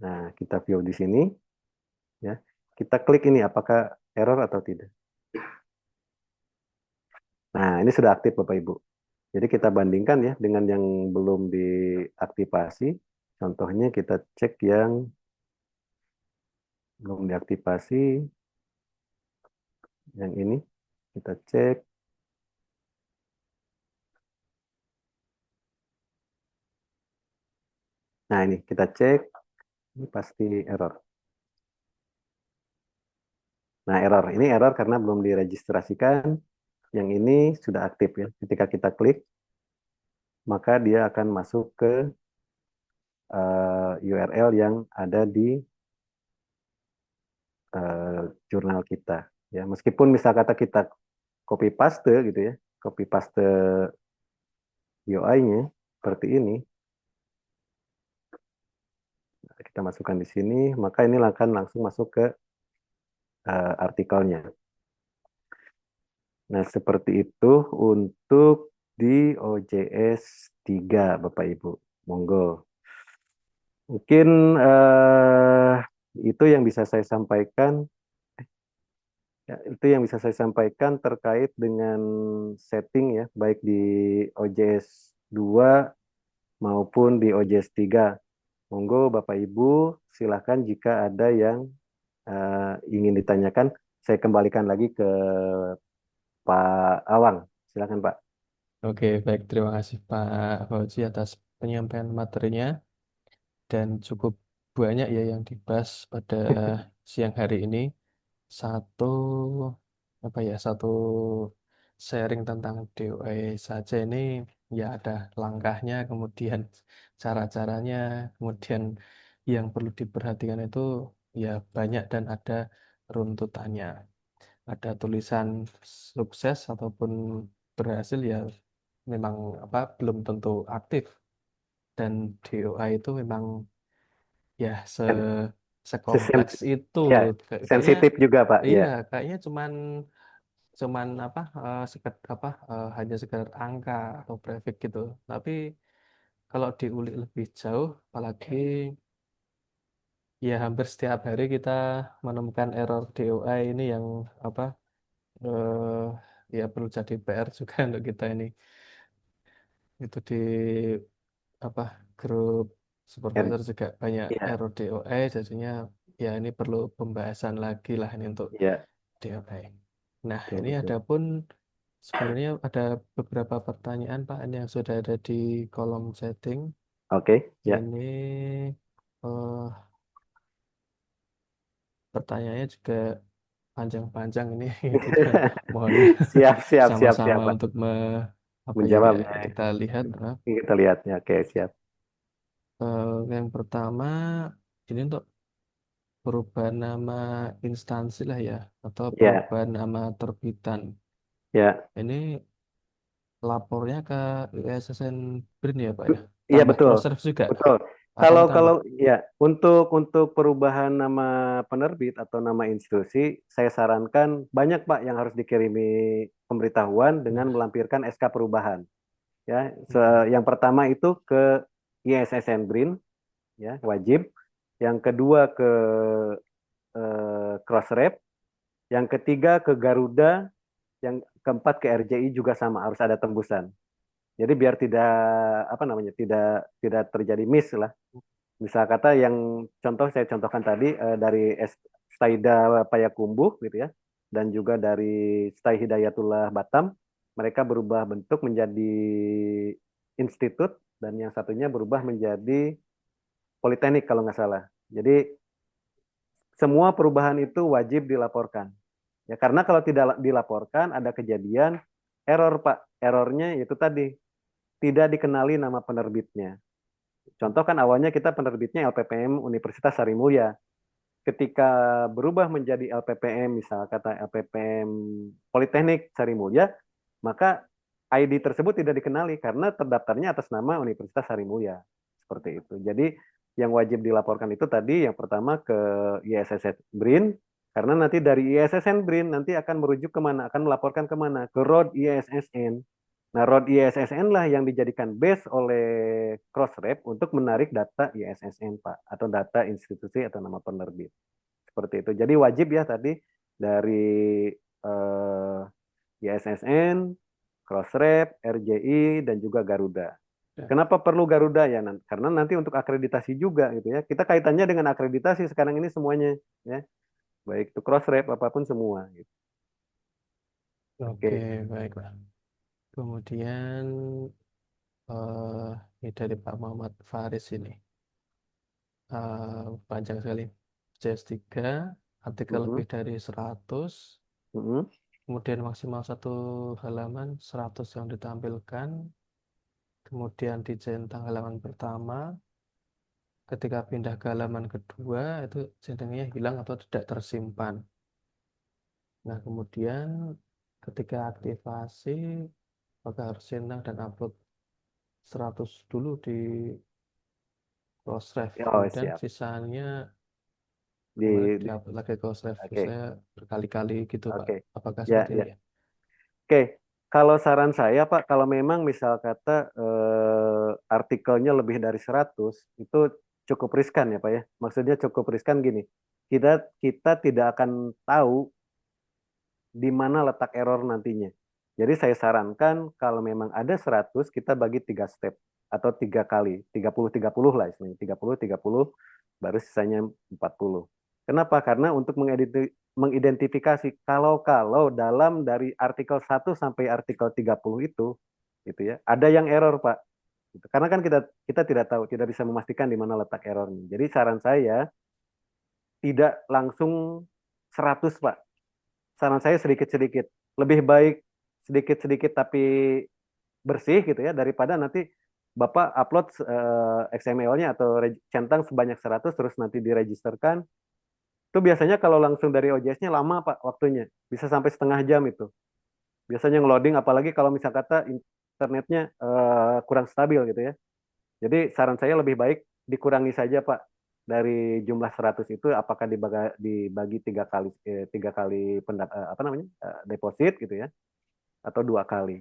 [SPEAKER 2] Nah, kita view di sini, ya. Kita klik ini apakah error atau tidak. Nah, ini sudah aktif Bapak Ibu. Jadi kita bandingkan ya dengan yang belum diaktifasi. Contohnya kita cek yang belum diaktifasi, yang ini. Kita cek. Nah, ini kita cek. Ini pasti error. Nah, error. Ini error karena belum diregistrasikan. Yang ini sudah aktif ya. Ketika kita klik, maka dia akan masuk ke URL yang ada di jurnal kita. Ya, meskipun misal kata kita copy paste gitu ya, copy paste UI-nya seperti ini, kita masukkan di sini, maka ini akan langsung masuk ke artikelnya. Nah, seperti itu untuk di OJS 3, Bapak Ibu. Monggo. Mungkin itu yang bisa saya sampaikan. Ya, itu yang bisa saya sampaikan terkait dengan setting ya, baik di OJS 2 maupun di OJS 3. Monggo Bapak Ibu, silakan jika ada yang ingin ditanyakan, saya kembalikan lagi ke Pak Awang. Silakan Pak.
[SPEAKER 1] Oke, baik. Terima kasih Pak Fauzi atas penyampaian materinya dan cukup banyak ya yang dibahas pada siang hari ini. Satu satu sharing tentang DOI saja ini ya ada langkahnya, kemudian cara-caranya, kemudian yang perlu diperhatikan itu ya banyak dan ada runtutannya. Ada tulisan sukses ataupun berhasil ya memang belum tentu aktif, dan DOI itu memang ya sekompleks itu.
[SPEAKER 2] Ya,
[SPEAKER 1] Kayaknya
[SPEAKER 2] sensitif juga Pak.
[SPEAKER 1] iya,
[SPEAKER 2] Ya,
[SPEAKER 1] kayaknya cuman cuman hanya sekedar angka atau prefix gitu. Tapi kalau diulik lebih jauh, apalagi ya hampir setiap hari kita menemukan error DOI ini yang apa eh, ya perlu jadi PR juga untuk kita ini. Itu di apa grup
[SPEAKER 2] Er-
[SPEAKER 1] supervisor juga banyak
[SPEAKER 2] ya,
[SPEAKER 1] error DOI, jadinya ya ini perlu pembahasan lagi lah ini untuk
[SPEAKER 2] ya,
[SPEAKER 1] DOI. Nah,
[SPEAKER 2] betul
[SPEAKER 1] ini
[SPEAKER 2] betul.
[SPEAKER 1] ada pun sebenarnya ada beberapa pertanyaan Pak ini yang sudah ada di kolom chatting.
[SPEAKER 2] Oke, ya.
[SPEAKER 1] Ini eh, pertanyaannya juga panjang-panjang ini. Kita mohon
[SPEAKER 2] Siap, siap, siap, siap
[SPEAKER 1] sama-sama
[SPEAKER 2] Pak.
[SPEAKER 1] untuk
[SPEAKER 2] Menjawabnya.
[SPEAKER 1] kita lihat.
[SPEAKER 2] Ini kita lihatnya. Oke, siap.
[SPEAKER 1] Yang pertama ini untuk perubahan nama instansi lah ya, atau
[SPEAKER 2] Ya,
[SPEAKER 1] perubahan nama terbitan.
[SPEAKER 2] ya.
[SPEAKER 1] Ini lapornya ke ISSN BRIN ya Pak ya,
[SPEAKER 2] Iya
[SPEAKER 1] tambah
[SPEAKER 2] betul,
[SPEAKER 1] close service juga
[SPEAKER 2] betul.
[SPEAKER 1] atau
[SPEAKER 2] Kalau
[SPEAKER 1] ditambah?
[SPEAKER 2] kalau ya untuk perubahan nama penerbit atau nama institusi, saya sarankan banyak Pak yang harus dikirimi pemberitahuan dengan
[SPEAKER 1] Nah,
[SPEAKER 2] melampirkan SK perubahan. Ya,
[SPEAKER 1] mm,
[SPEAKER 2] yang pertama itu ke ISSN BRIN, ya wajib. Yang kedua ke Crossref, yang ketiga ke Garuda, yang keempat ke RJI juga sama harus ada tembusan. Jadi biar tidak apa namanya tidak terjadi miss lah. Misal kata yang contoh saya contohkan tadi dari Staida Payakumbuh gitu ya, dan juga dari Stai Hidayatullah Batam, mereka berubah bentuk menjadi institut dan yang satunya berubah menjadi politeknik kalau nggak salah. Jadi semua perubahan itu wajib dilaporkan. Ya karena kalau tidak dilaporkan ada kejadian error Pak. Errornya itu tadi tidak dikenali nama penerbitnya. Contoh kan awalnya kita penerbitnya LPPM Universitas Sarimulya. Ketika berubah menjadi LPPM, misal kata LPPM Politeknik Sarimulya, maka ID tersebut tidak dikenali karena terdaftarnya atas nama Universitas Sarimulya. Seperti itu. Jadi yang wajib dilaporkan itu tadi yang pertama ke ISSN BRIN, Karena nanti dari ISSN BRIN nanti akan merujuk kemana, akan melaporkan kemana, ke ROD ISSN. Nah, ROD ISSN lah yang dijadikan base oleh Crossref untuk menarik data ISSN, Pak, atau data institusi atau nama penerbit. Seperti itu. Jadi wajib ya tadi dari ISSN, Crossref, RJI, dan juga Garuda.
[SPEAKER 1] Ya.
[SPEAKER 2] Kenapa perlu Garuda ya? Karena nanti untuk akreditasi juga gitu ya. Kita kaitannya dengan akreditasi sekarang ini semuanya ya. Baik itu Crossref apapun semua gitu.
[SPEAKER 1] Oke,
[SPEAKER 2] Oke.
[SPEAKER 1] baik, Pak. Kemudian ini dari Pak Muhammad Faris ini. Panjang sekali. CS3, artikel lebih
[SPEAKER 2] Mhm.
[SPEAKER 1] dari 100,
[SPEAKER 2] Mhm.
[SPEAKER 1] kemudian maksimal 1 halaman, 100 yang ditampilkan, kemudian dicentang halaman pertama, ketika pindah ke halaman kedua, itu centangnya hilang atau tidak tersimpan. Nah, kemudian ketika aktivasi, maka harus centang dan upload 100 dulu di Crossref,
[SPEAKER 2] Oh,
[SPEAKER 1] kemudian
[SPEAKER 2] siap.
[SPEAKER 1] sisanya gimana
[SPEAKER 2] Di
[SPEAKER 1] diupload lagi ke Crossref,
[SPEAKER 2] Oke.
[SPEAKER 1] biasanya berkali-kali gitu, Pak.
[SPEAKER 2] Oke.
[SPEAKER 1] Apakah
[SPEAKER 2] Ya,
[SPEAKER 1] seperti
[SPEAKER 2] ya.
[SPEAKER 1] ini ya?
[SPEAKER 2] Oke. Kalau saran saya, Pak, kalau memang misal kata artikelnya lebih dari 100, itu cukup riskan ya, Pak ya. Maksudnya cukup riskan gini. Kita kita tidak akan tahu di mana letak error nantinya. Jadi saya sarankan kalau memang ada 100, kita bagi 3 step atau 3 kali, 30-30 lah istilahnya, 30-30, baru sisanya 40. Kenapa? Karena untuk mengidentifikasi kalau dalam dari artikel 1 sampai artikel 30 itu, gitu ya, ada yang error, Pak. Gitu. Karena kan kita kita tidak tahu, tidak bisa memastikan di mana letak errornya. Jadi saran saya tidak langsung 100, Pak. Saran saya sedikit-sedikit. Lebih baik sedikit-sedikit tapi bersih gitu ya daripada nanti Bapak upload XML-nya atau centang sebanyak 100 terus nanti diregisterkan. Itu biasanya kalau langsung dari OJS-nya lama Pak waktunya. Bisa sampai setengah jam itu. Biasanya ngeloading apalagi kalau misal kata internetnya kurang stabil gitu ya. Jadi saran saya lebih baik dikurangi saja Pak dari jumlah 100 itu apakah dibagi 3 kali apa namanya deposit gitu ya atau 2 kali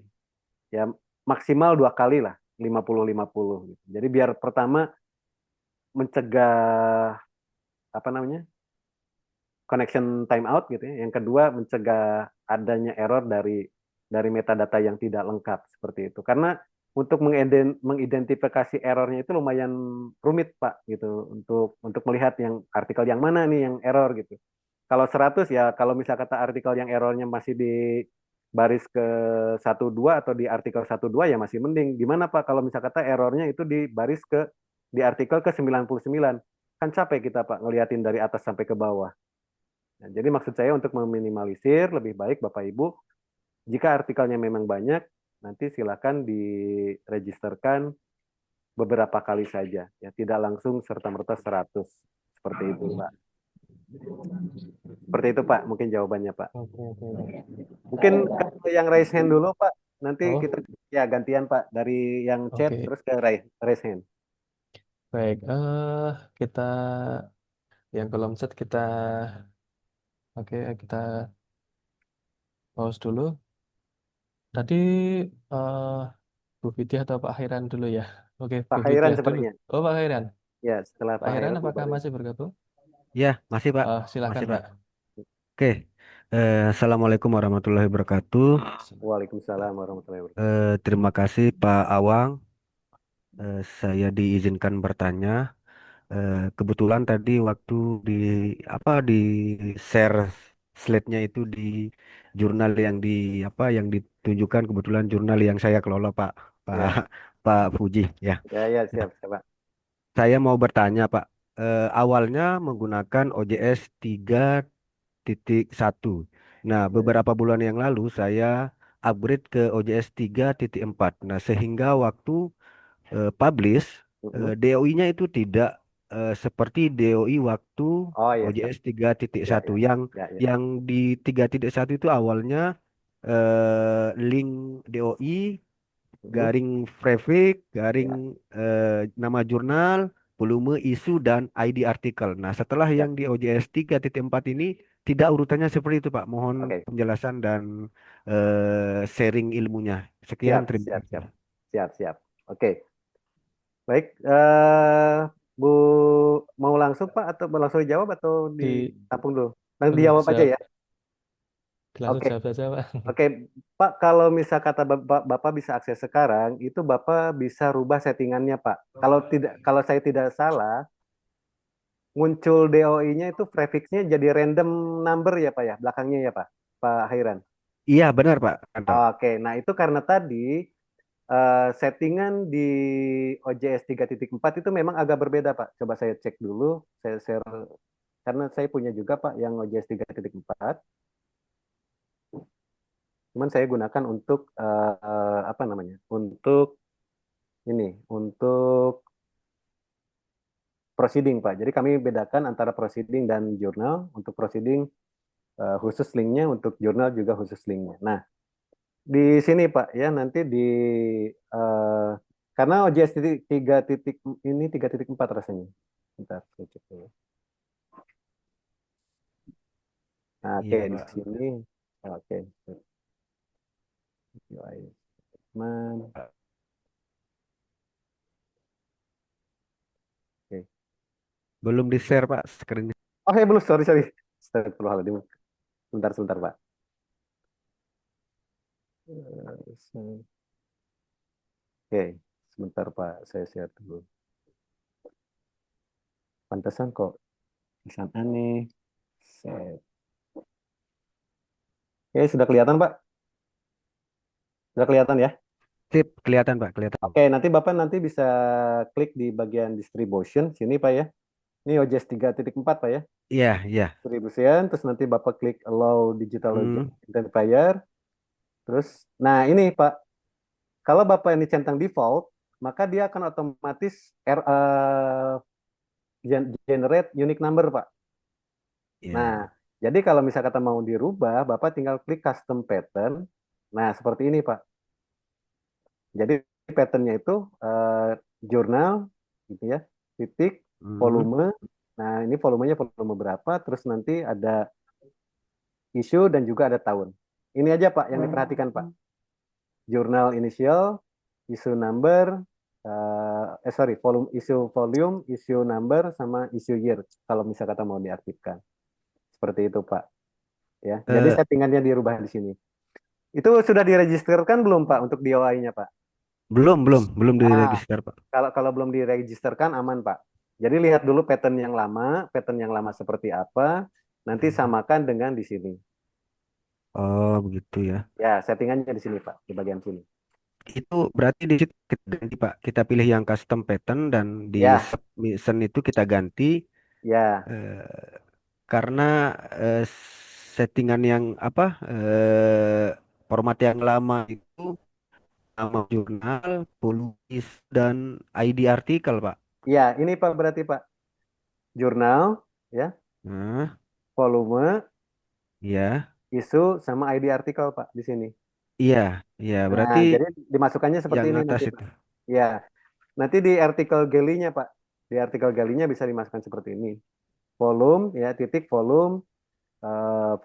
[SPEAKER 2] ya maksimal 2 kali lah 50-50 gitu. Jadi biar pertama mencegah apa namanya connection timeout gitu ya. Yang kedua mencegah adanya error dari metadata yang tidak lengkap seperti itu. Karena untuk mengidentifikasi errornya itu lumayan rumit Pak gitu untuk melihat yang artikel yang mana nih yang error gitu. Kalau 100 ya kalau misal kata artikel yang errornya masih di baris ke 12 atau di artikel 12 ya masih mending. Gimana Pak kalau misal kata errornya itu di baris di artikel ke 99? Kan capek kita Pak ngeliatin dari atas sampai ke bawah. Nah, jadi maksud saya untuk meminimalisir lebih baik Bapak Ibu jika artikelnya memang banyak nanti silakan diregisterkan beberapa kali saja ya tidak langsung serta-merta 100 seperti itu Pak. Seperti itu Pak, mungkin jawabannya Pak.
[SPEAKER 1] Oke, oke.
[SPEAKER 2] Mungkin kalau yang raise hand dulu Pak, nanti
[SPEAKER 1] Oh,
[SPEAKER 2] kita ya gantian Pak dari yang chat
[SPEAKER 1] oke.
[SPEAKER 2] terus ke raise hand.
[SPEAKER 1] Baik, kita yang kolom chat kita pause dulu. Tadi eh Bu Vidya atau Pak Hairan dulu ya? Oke, Bu
[SPEAKER 2] Pak Khairan
[SPEAKER 1] Vidya dulu.
[SPEAKER 2] sepertinya.
[SPEAKER 1] Oh, Pak Hairan.
[SPEAKER 2] Ya, setelah
[SPEAKER 1] Pak
[SPEAKER 2] Pak
[SPEAKER 1] Hairan
[SPEAKER 2] Khairan
[SPEAKER 1] apakah
[SPEAKER 2] baru.
[SPEAKER 1] masih bergabung?
[SPEAKER 5] Ya, masih Pak.
[SPEAKER 1] Silakan,
[SPEAKER 5] Masih Pak.
[SPEAKER 1] Pak.
[SPEAKER 5] Oke. Assalamualaikum warahmatullahi wabarakatuh.
[SPEAKER 2] Waalaikumsalam warahmatullahi wabarakatuh.
[SPEAKER 5] Terima kasih Pak Awang. Saya diizinkan bertanya. Kebetulan tadi waktu di di share slide-nya itu di jurnal yang yang ditunjukkan kebetulan jurnal yang saya kelola Pak Pak
[SPEAKER 2] Ya,
[SPEAKER 5] Pak Fuji ya.
[SPEAKER 2] ya siap, siap Pak.
[SPEAKER 5] Saya mau bertanya Pak. Awalnya menggunakan OJS 3.1. Nah,
[SPEAKER 2] Ya.
[SPEAKER 5] beberapa bulan yang lalu saya upgrade ke OJS 3.4. Nah, sehingga waktu publish
[SPEAKER 2] Mhm.
[SPEAKER 5] DOI-nya itu tidak seperti DOI waktu
[SPEAKER 2] Oh iya, siap.
[SPEAKER 5] OJS 3.1
[SPEAKER 2] Ya, ya.
[SPEAKER 5] yang di 3.1 itu awalnya link DOI
[SPEAKER 2] Mhm.
[SPEAKER 5] garing traffic, garing
[SPEAKER 2] Ya,
[SPEAKER 5] nama jurnal, volume isu dan ID artikel. Nah, setelah
[SPEAKER 2] ya.
[SPEAKER 5] yang di OJS 3.4 ini Tidak urutannya seperti itu, Pak. Mohon
[SPEAKER 2] Oke,
[SPEAKER 5] penjelasan dan sharing ilmunya. Sekian,
[SPEAKER 2] siap,
[SPEAKER 5] terima
[SPEAKER 2] siap,
[SPEAKER 5] kasih.
[SPEAKER 2] siap, siap, siap. Oke, baik. Bu, mau langsung Pak atau langsung dijawab atau
[SPEAKER 1] Di
[SPEAKER 2] ditampung dulu? Langsung
[SPEAKER 1] langsung
[SPEAKER 2] dijawab aja
[SPEAKER 1] dijawab,
[SPEAKER 2] ya.
[SPEAKER 1] langsung
[SPEAKER 2] Oke,
[SPEAKER 1] jawab saja, Pak.
[SPEAKER 2] oke, Pak. Kalau misal kata Bapak bisa akses sekarang, itu Bapak bisa rubah settingannya, Pak. Kalau saya tidak salah, muncul DOI-nya itu prefixnya jadi random number ya, Pak ya, belakangnya ya, Pak Hairan.
[SPEAKER 5] Iya, benar, Pak Kanto.
[SPEAKER 2] Oke, nah itu karena tadi settingan di OJS 3.4 itu memang agak berbeda, Pak. Coba saya cek dulu, saya share karena saya punya juga, Pak, yang OJS 3.4. Cuman saya gunakan untuk apa namanya? Untuk proceeding, Pak. Jadi kami bedakan antara proceeding dan jurnal. Untuk proceeding khusus linknya, untuk jurnal juga khusus linknya. Nah, di sini Pak ya nanti eh, karena OJS 3 titik ini 3.4 rasanya. Bentar, saya cek dulu. Nah, oke
[SPEAKER 5] Iya,
[SPEAKER 2] di
[SPEAKER 5] Pak.
[SPEAKER 2] sini oke. UI Man. Oke.
[SPEAKER 5] Belum di-share, Pak, screen-nya.
[SPEAKER 2] Oke, belum, sorry, sorry. Astagfirullahaladzim. Sebentar, sebentar, Pak. Oke, sebentar Pak, saya share dulu. Pantesan kok tulisan aneh. Set. Oke, sudah kelihatan Pak? Sudah kelihatan ya?
[SPEAKER 5] Sip, kelihatan, Pak, kelihatan.
[SPEAKER 2] Oke, nanti Bapak bisa klik di bagian distribution sini Pak ya. Ini OJS 3.4 Pak ya.
[SPEAKER 5] Iya, iya.
[SPEAKER 2] Distribution, terus nanti Bapak klik Allow Digital
[SPEAKER 5] Hmm,
[SPEAKER 2] Identifier. Terus, nah ini Pak, kalau Bapak ini centang default, maka dia akan otomatis generate unique number Pak. Nah,
[SPEAKER 5] iya.
[SPEAKER 2] jadi kalau misalnya kata mau dirubah, Bapak tinggal klik custom pattern. Nah, seperti ini, Pak. Jadi patternnya itu jurnal, gitu ya, titik,
[SPEAKER 5] Hmm,
[SPEAKER 2] volume. Nah, ini volumenya volume berapa, terus nanti ada isu dan juga ada tahun. Ini aja, Pak, yang diperhatikan, Pak. Jurnal initial, issue number, sorry, volume, issue number, sama issue year. Kalau misalnya kata mau diaktifkan. Seperti itu, Pak. Ya, jadi
[SPEAKER 5] eh,
[SPEAKER 2] settingannya dirubah di sini. Itu sudah diregisterkan belum Pak untuk DOI-nya Pak?
[SPEAKER 5] belum
[SPEAKER 2] Ah,
[SPEAKER 5] diregister, Pak.
[SPEAKER 2] kalau kalau belum diregisterkan aman Pak. Jadi lihat dulu pattern yang lama seperti apa, nanti
[SPEAKER 5] Hmm.
[SPEAKER 2] samakan dengan di sini.
[SPEAKER 5] Oh, begitu ya.
[SPEAKER 2] Ya, settingannya di sini Pak, di bagian sini.
[SPEAKER 5] Itu berarti di situ kita ganti, Pak. Kita pilih yang custom pattern dan di
[SPEAKER 2] Ya,
[SPEAKER 5] submission itu kita ganti
[SPEAKER 2] ya,
[SPEAKER 5] eh, karena eh, settingan yang apa format yang lama itu nama jurnal, penulis dan ID artikel, Pak.
[SPEAKER 2] ya. Ini Pak berarti Pak jurnal, ya,
[SPEAKER 5] Nah,
[SPEAKER 2] volume,
[SPEAKER 5] ya,
[SPEAKER 2] isu, sama ID artikel Pak di sini.
[SPEAKER 5] iya, iya.
[SPEAKER 2] Nah,
[SPEAKER 5] Berarti
[SPEAKER 2] jadi dimasukkannya seperti
[SPEAKER 5] yang
[SPEAKER 2] ini
[SPEAKER 5] atas
[SPEAKER 2] nanti Pak.
[SPEAKER 5] itu.
[SPEAKER 2] Ya, nanti di artikel galley-nya Pak, di artikel galley-nya bisa dimasukkan seperti ini. Volume ya titik volume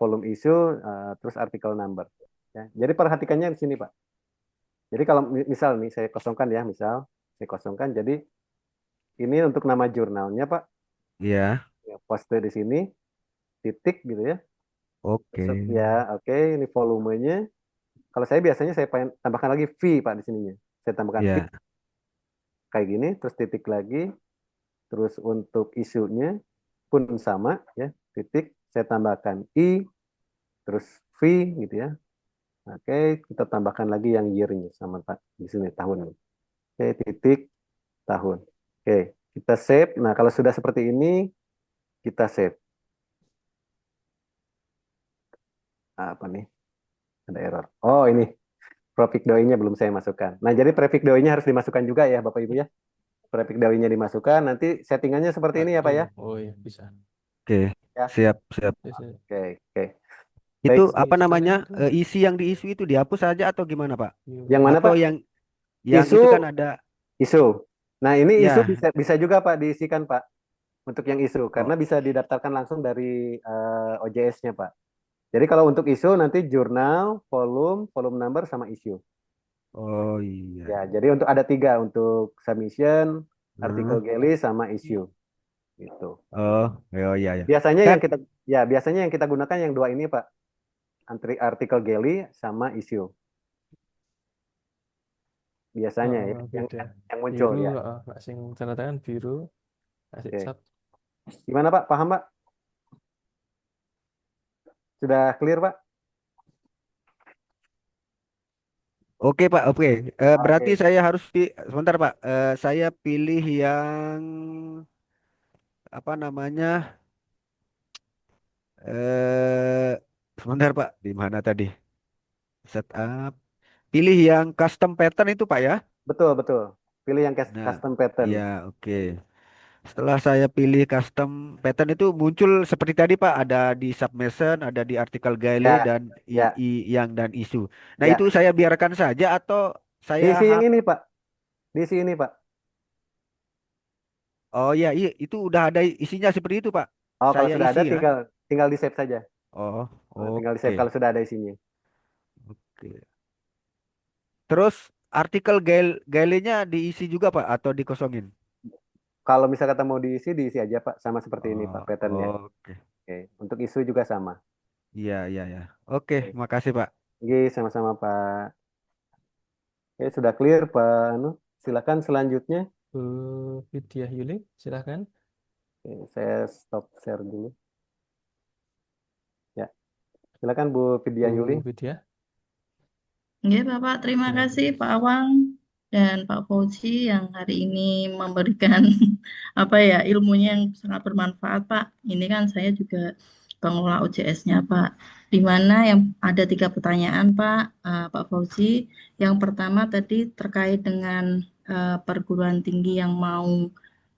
[SPEAKER 2] volume issue terus artikel number ya. Jadi perhatikannya di sini Pak. Jadi kalau misal nih saya kosongkan ya, misal saya kosongkan, jadi ini untuk nama jurnalnya Pak,
[SPEAKER 5] Iya,
[SPEAKER 2] ya, poste di sini titik gitu ya.
[SPEAKER 5] oke.
[SPEAKER 2] Terus, ya oke, ini volumenya. Kalau saya biasanya saya tambahkan lagi V Pak di sininya. Saya tambahkan V
[SPEAKER 5] Ya,
[SPEAKER 2] kayak gini, terus titik lagi, terus untuk isunya pun sama ya, titik saya tambahkan I, terus V gitu ya. Oke, kita tambahkan lagi yang year-nya sama di sini tahun. Oke, titik tahun. Oke, kita save. Nah, kalau sudah seperti ini, kita save. Apa nih? Ada error. Oh, ini prefix doi-nya belum saya masukkan. Nah, jadi prefix doi-nya harus dimasukkan juga ya, Bapak Ibu ya. Prefix doi-nya dimasukkan. Nanti settingannya seperti ini ya, Pak ya.
[SPEAKER 1] Oh ya, bisa.
[SPEAKER 5] oke.
[SPEAKER 2] Ya.
[SPEAKER 5] Siap, siap.
[SPEAKER 1] Bisa.
[SPEAKER 2] Oke, oke.
[SPEAKER 5] Itu
[SPEAKER 2] Baik.
[SPEAKER 5] apa namanya?
[SPEAKER 1] Itu
[SPEAKER 5] Isi yang diisi itu dihapus saja atau gimana, Pak?
[SPEAKER 2] Yang mana,
[SPEAKER 5] Atau
[SPEAKER 2] Pak?
[SPEAKER 5] yang
[SPEAKER 2] Isu,
[SPEAKER 5] itu kan ada
[SPEAKER 2] isu. Nah, ini isu
[SPEAKER 5] ya,
[SPEAKER 2] bisa bisa juga Pak diisikan, Pak. untuk yang isu karena
[SPEAKER 5] Oh,
[SPEAKER 2] bisa didaftarkan langsung dari OJS-nya, Pak. Jadi kalau untuk isu nanti jurnal, volume number sama isu.
[SPEAKER 5] oh iya.
[SPEAKER 2] Ya, jadi untuk ada tiga untuk submission, artikel
[SPEAKER 5] Hmm.
[SPEAKER 2] galley sama isu gitu.
[SPEAKER 5] Oh, oh iya ya.
[SPEAKER 2] Biasanya
[SPEAKER 5] Saya
[SPEAKER 2] yang kita biasanya yang kita gunakan yang dua ini, Pak. Artikel galley sama isu. Biasanya ya yang
[SPEAKER 1] Beda.
[SPEAKER 2] yang muncul
[SPEAKER 1] Biru,
[SPEAKER 2] ya.
[SPEAKER 1] nek sing tanda tangan biru, asik
[SPEAKER 2] Oke.
[SPEAKER 1] sap.
[SPEAKER 2] Gimana, Pak? Paham, Pak? Sudah clear, Pak?
[SPEAKER 5] oke Pak, oke. Berarti
[SPEAKER 2] Oke.
[SPEAKER 5] saya harus sebentar Pak. Saya pilih yang apa namanya? Eh, Sebentar Pak. Di mana tadi? Setup. Pilih yang custom pattern itu Pak ya.
[SPEAKER 2] Betul, betul. Pilih yang
[SPEAKER 5] Nah,
[SPEAKER 2] custom pattern.
[SPEAKER 5] ya oke. Setelah saya pilih custom pattern itu muncul seperti tadi Pak, ada di submission, ada di artikel Gale
[SPEAKER 2] Ya,
[SPEAKER 5] dan
[SPEAKER 2] ya,
[SPEAKER 5] yang dan isu. Nah, itu
[SPEAKER 2] ya.
[SPEAKER 5] saya biarkan saja atau saya
[SPEAKER 2] Diisi yang
[SPEAKER 5] harus.
[SPEAKER 2] ini, Pak. Diisi ini, Pak.
[SPEAKER 5] Oh ya, iya itu udah ada isinya seperti itu Pak.
[SPEAKER 2] Oh, kalau
[SPEAKER 5] Saya
[SPEAKER 2] sudah
[SPEAKER 5] isi
[SPEAKER 2] ada
[SPEAKER 5] ya.
[SPEAKER 2] tinggal tinggal di save saja.
[SPEAKER 5] Oh,
[SPEAKER 2] Tinggal di save
[SPEAKER 5] oke.
[SPEAKER 2] kalau sudah ada isinya.
[SPEAKER 5] Oke. Terus artikel Gale-nya diisi juga Pak atau dikosongin?
[SPEAKER 2] Kalau misalnya kata mau diisi aja, Pak. Sama seperti ini, Pak,
[SPEAKER 5] Oh,
[SPEAKER 2] patternnya.
[SPEAKER 5] oke.
[SPEAKER 2] Oke. Untuk isu juga sama.
[SPEAKER 5] Iya, iya, ya. Oke,
[SPEAKER 2] Oke.
[SPEAKER 5] makasih Pak.
[SPEAKER 2] Oke, sama-sama, Pak. Oke, sudah clear, Pak. Silakan selanjutnya.
[SPEAKER 1] Bu Widya Yuli, silahkan.
[SPEAKER 2] Oke, saya stop share dulu. Ya, silakan Bu Vidya Yuli.
[SPEAKER 1] Bu Widya.
[SPEAKER 4] Oke, Bapak, terima
[SPEAKER 1] Ya.
[SPEAKER 4] kasih Pak Awang dan Pak Fauzi yang hari ini memberikan apa ya ilmunya yang sangat bermanfaat, Pak. Ini kan saya juga pengelola OJS-nya, Pak. Di mana yang ada 3 pertanyaan, Pak, Pak Fauzi. Yang pertama tadi terkait dengan perguruan tinggi yang mau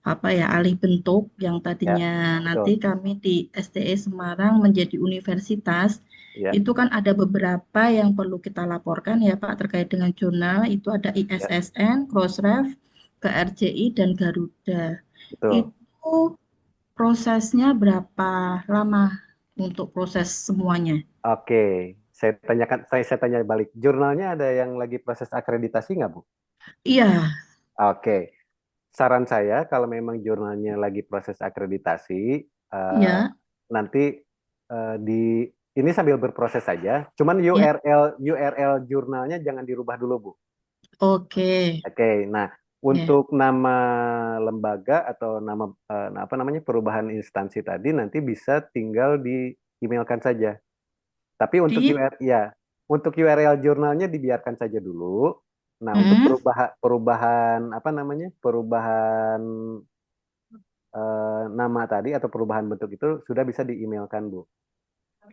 [SPEAKER 4] apa ya alih bentuk yang
[SPEAKER 2] Ya,
[SPEAKER 4] tadinya nanti
[SPEAKER 2] betul.
[SPEAKER 4] kami di STE Semarang menjadi universitas.
[SPEAKER 2] Ya,
[SPEAKER 4] Itu kan ada beberapa yang perlu kita laporkan ya Pak terkait dengan jurnal. Itu ada
[SPEAKER 2] ya,
[SPEAKER 4] ISSN, Crossref, KRJI, dan Garuda.
[SPEAKER 2] betul.
[SPEAKER 4] Itu prosesnya berapa lama untuk proses semuanya?
[SPEAKER 2] Oke, saya tanya balik. Jurnalnya ada yang lagi proses akreditasi nggak, Bu?
[SPEAKER 4] Iya,
[SPEAKER 2] Oke, saran saya kalau memang jurnalnya lagi proses akreditasi, eh,
[SPEAKER 4] iya,
[SPEAKER 2] nanti di ini sambil berproses saja. Cuman
[SPEAKER 4] iya.
[SPEAKER 2] URL jurnalnya jangan dirubah dulu, Bu.
[SPEAKER 4] Oke,
[SPEAKER 2] Oke, nah
[SPEAKER 4] ya.
[SPEAKER 2] untuk nama lembaga atau nama apa namanya perubahan instansi tadi nanti bisa tinggal di emailkan saja. Tapi untuk
[SPEAKER 4] Di,
[SPEAKER 2] URL ya, untuk URL jurnalnya dibiarkan saja dulu. Nah, untuk
[SPEAKER 4] hmm,
[SPEAKER 2] perubahan perubahan apa namanya? Perubahan nama tadi atau perubahan bentuk itu sudah bisa di-emailkan, Bu.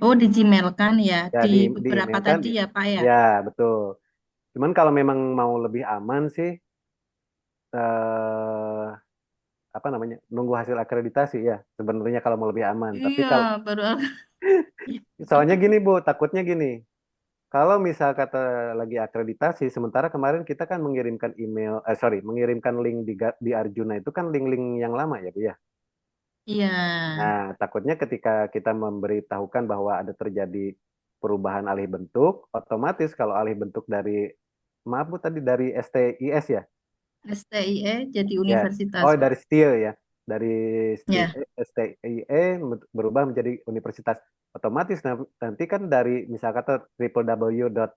[SPEAKER 4] oh di Gmail kan ya,
[SPEAKER 2] Ya,
[SPEAKER 4] di beberapa
[SPEAKER 2] di-emailkan.
[SPEAKER 4] tadi ya Pak ya.
[SPEAKER 2] Ya, betul. Cuman kalau memang mau lebih aman sih eh apa namanya? Nunggu hasil akreditasi ya. Sebenarnya kalau mau lebih aman. Tapi
[SPEAKER 4] Iya,
[SPEAKER 2] kalau
[SPEAKER 4] baru.
[SPEAKER 2] soalnya gini, Bu, takutnya gini. Kalau misal kata lagi akreditasi, sementara kemarin kita kan mengirimkan mengirimkan link di Arjuna itu kan link-link yang lama ya, Bu ya.
[SPEAKER 4] Iya,
[SPEAKER 2] Nah, takutnya ketika kita memberitahukan bahwa ada terjadi perubahan alih bentuk, otomatis kalau alih bentuk dari, maaf Bu tadi dari STIS ya,
[SPEAKER 4] STIE jadi
[SPEAKER 2] ya,
[SPEAKER 4] universitas
[SPEAKER 2] oh
[SPEAKER 4] Pak.
[SPEAKER 2] dari STIE ya, dari
[SPEAKER 4] Ya,
[SPEAKER 2] STIE berubah menjadi universitas, otomatis nanti kan dari misal kata www.stie.ac.id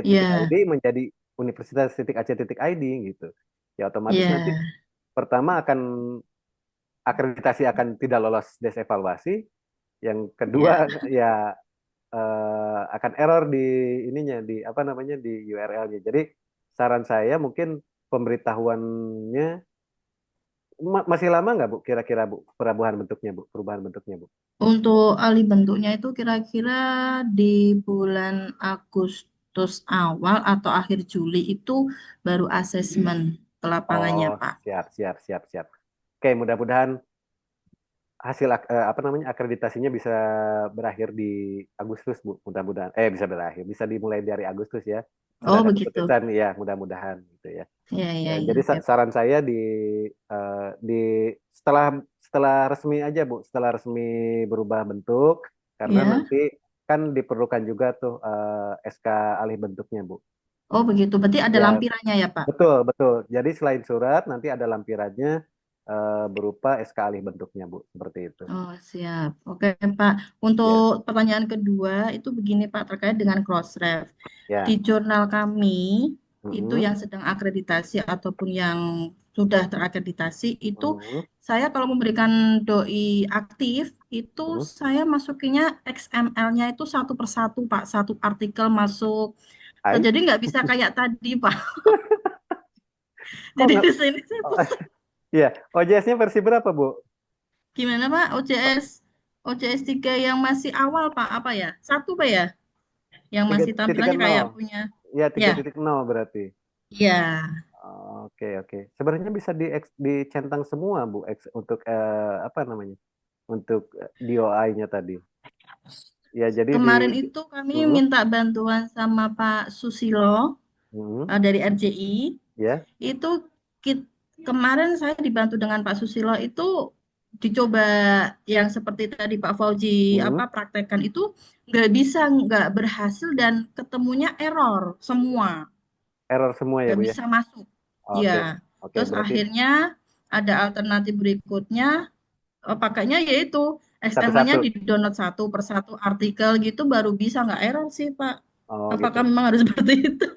[SPEAKER 4] iya,
[SPEAKER 2] menjadi universitas.ac.id gitu. Ya otomatis nanti
[SPEAKER 4] iya,
[SPEAKER 2] pertama akan akreditasi akan tidak lolos desevaluasi, yang kedua
[SPEAKER 4] iya.
[SPEAKER 2] ya akan error di ininya di apa namanya di URL-nya. Jadi saran saya mungkin pemberitahuannya masih lama nggak Bu? Kira-kira Bu perubahan bentuknya Bu.
[SPEAKER 4] Untuk alih bentuknya itu kira-kira di bulan Agustus awal atau akhir Juli itu baru asesmen ke lapangannya,
[SPEAKER 2] Oh,
[SPEAKER 4] Pak.
[SPEAKER 2] siap, siap, siap, siap. Oke, mudah-mudahan hasil apa namanya akreditasinya bisa berakhir di Agustus Bu. Mudah-mudahan bisa berakhir, bisa dimulai dari Agustus ya. sudah
[SPEAKER 4] Oh,
[SPEAKER 2] ada
[SPEAKER 4] begitu.
[SPEAKER 2] keputusan ya, mudah-mudahan gitu ya.
[SPEAKER 4] Ya, ya, ya.
[SPEAKER 2] Jadi
[SPEAKER 4] Oke, Pak.
[SPEAKER 2] saran saya di setelah setelah resmi aja Bu, setelah resmi berubah bentuk, karena
[SPEAKER 4] Ya.
[SPEAKER 2] nanti kan diperlukan juga tuh SK alih bentuknya Bu.
[SPEAKER 4] Oh, begitu. Berarti ada
[SPEAKER 2] Ya,
[SPEAKER 4] lampirannya ya, Pak?
[SPEAKER 2] betul, betul. Jadi selain surat, nanti ada lampirannya berupa SK alih bentuknya, Bu. Seperti itu.
[SPEAKER 4] Oh, siap. Oke, Pak.
[SPEAKER 2] Ya,
[SPEAKER 4] Untuk pertanyaan kedua, itu begini, Pak, terkait dengan crossref. Di
[SPEAKER 2] ya.
[SPEAKER 4] jurnal kami, itu
[SPEAKER 2] Mm-mm,
[SPEAKER 4] yang sedang akreditasi ataupun yang sudah terakreditasi, itu
[SPEAKER 2] mm-mm,
[SPEAKER 4] saya kalau memberikan doi aktif, itu
[SPEAKER 2] mm-mm.
[SPEAKER 4] saya masukinnya XML-nya itu satu persatu, Pak. Satu artikel masuk.
[SPEAKER 2] Hai,
[SPEAKER 4] Jadi nggak bisa kayak tadi, Pak.
[SPEAKER 2] kok
[SPEAKER 4] Jadi
[SPEAKER 2] nggak?
[SPEAKER 4] di sini saya
[SPEAKER 2] Oh, iya, OJS-nya versi berapa, Bu?
[SPEAKER 4] gimana Pak? OJS 3 yang masih awal Pak, apa ya? Satu Pak ya? Yang
[SPEAKER 2] Tiga
[SPEAKER 4] masih
[SPEAKER 2] titik
[SPEAKER 4] tampilannya
[SPEAKER 2] nol.
[SPEAKER 4] kayak punya.
[SPEAKER 2] Iya,
[SPEAKER 4] Ya,
[SPEAKER 2] 3.0 berarti.
[SPEAKER 4] ya.
[SPEAKER 2] Oke, oke. Sebenarnya bisa dicentang semua, Bu, untuk apa namanya? Untuk DOI-nya tadi. Ya, jadi
[SPEAKER 4] Kemarin itu kami
[SPEAKER 2] mm,
[SPEAKER 4] minta bantuan sama Pak Susilo
[SPEAKER 2] mm,
[SPEAKER 4] dari RJI.
[SPEAKER 2] ya,
[SPEAKER 4] Itu kemarin saya dibantu dengan Pak Susilo itu dicoba yang seperti tadi Pak Fauji
[SPEAKER 2] mm,
[SPEAKER 4] apa praktekkan itu nggak berhasil dan ketemunya error semua.
[SPEAKER 2] error semua ya,
[SPEAKER 4] Nggak
[SPEAKER 2] Bu ya.
[SPEAKER 4] bisa masuk.
[SPEAKER 2] Oke,
[SPEAKER 4] Ya,
[SPEAKER 2] oke.
[SPEAKER 4] terus
[SPEAKER 2] Berarti
[SPEAKER 4] akhirnya ada alternatif berikutnya, pakainya yaitu XML-nya
[SPEAKER 2] satu-satu.
[SPEAKER 4] di-download satu per satu artikel gitu baru bisa nggak error sih, Pak.
[SPEAKER 2] Oh, gitu.
[SPEAKER 4] Apakah memang harus seperti itu?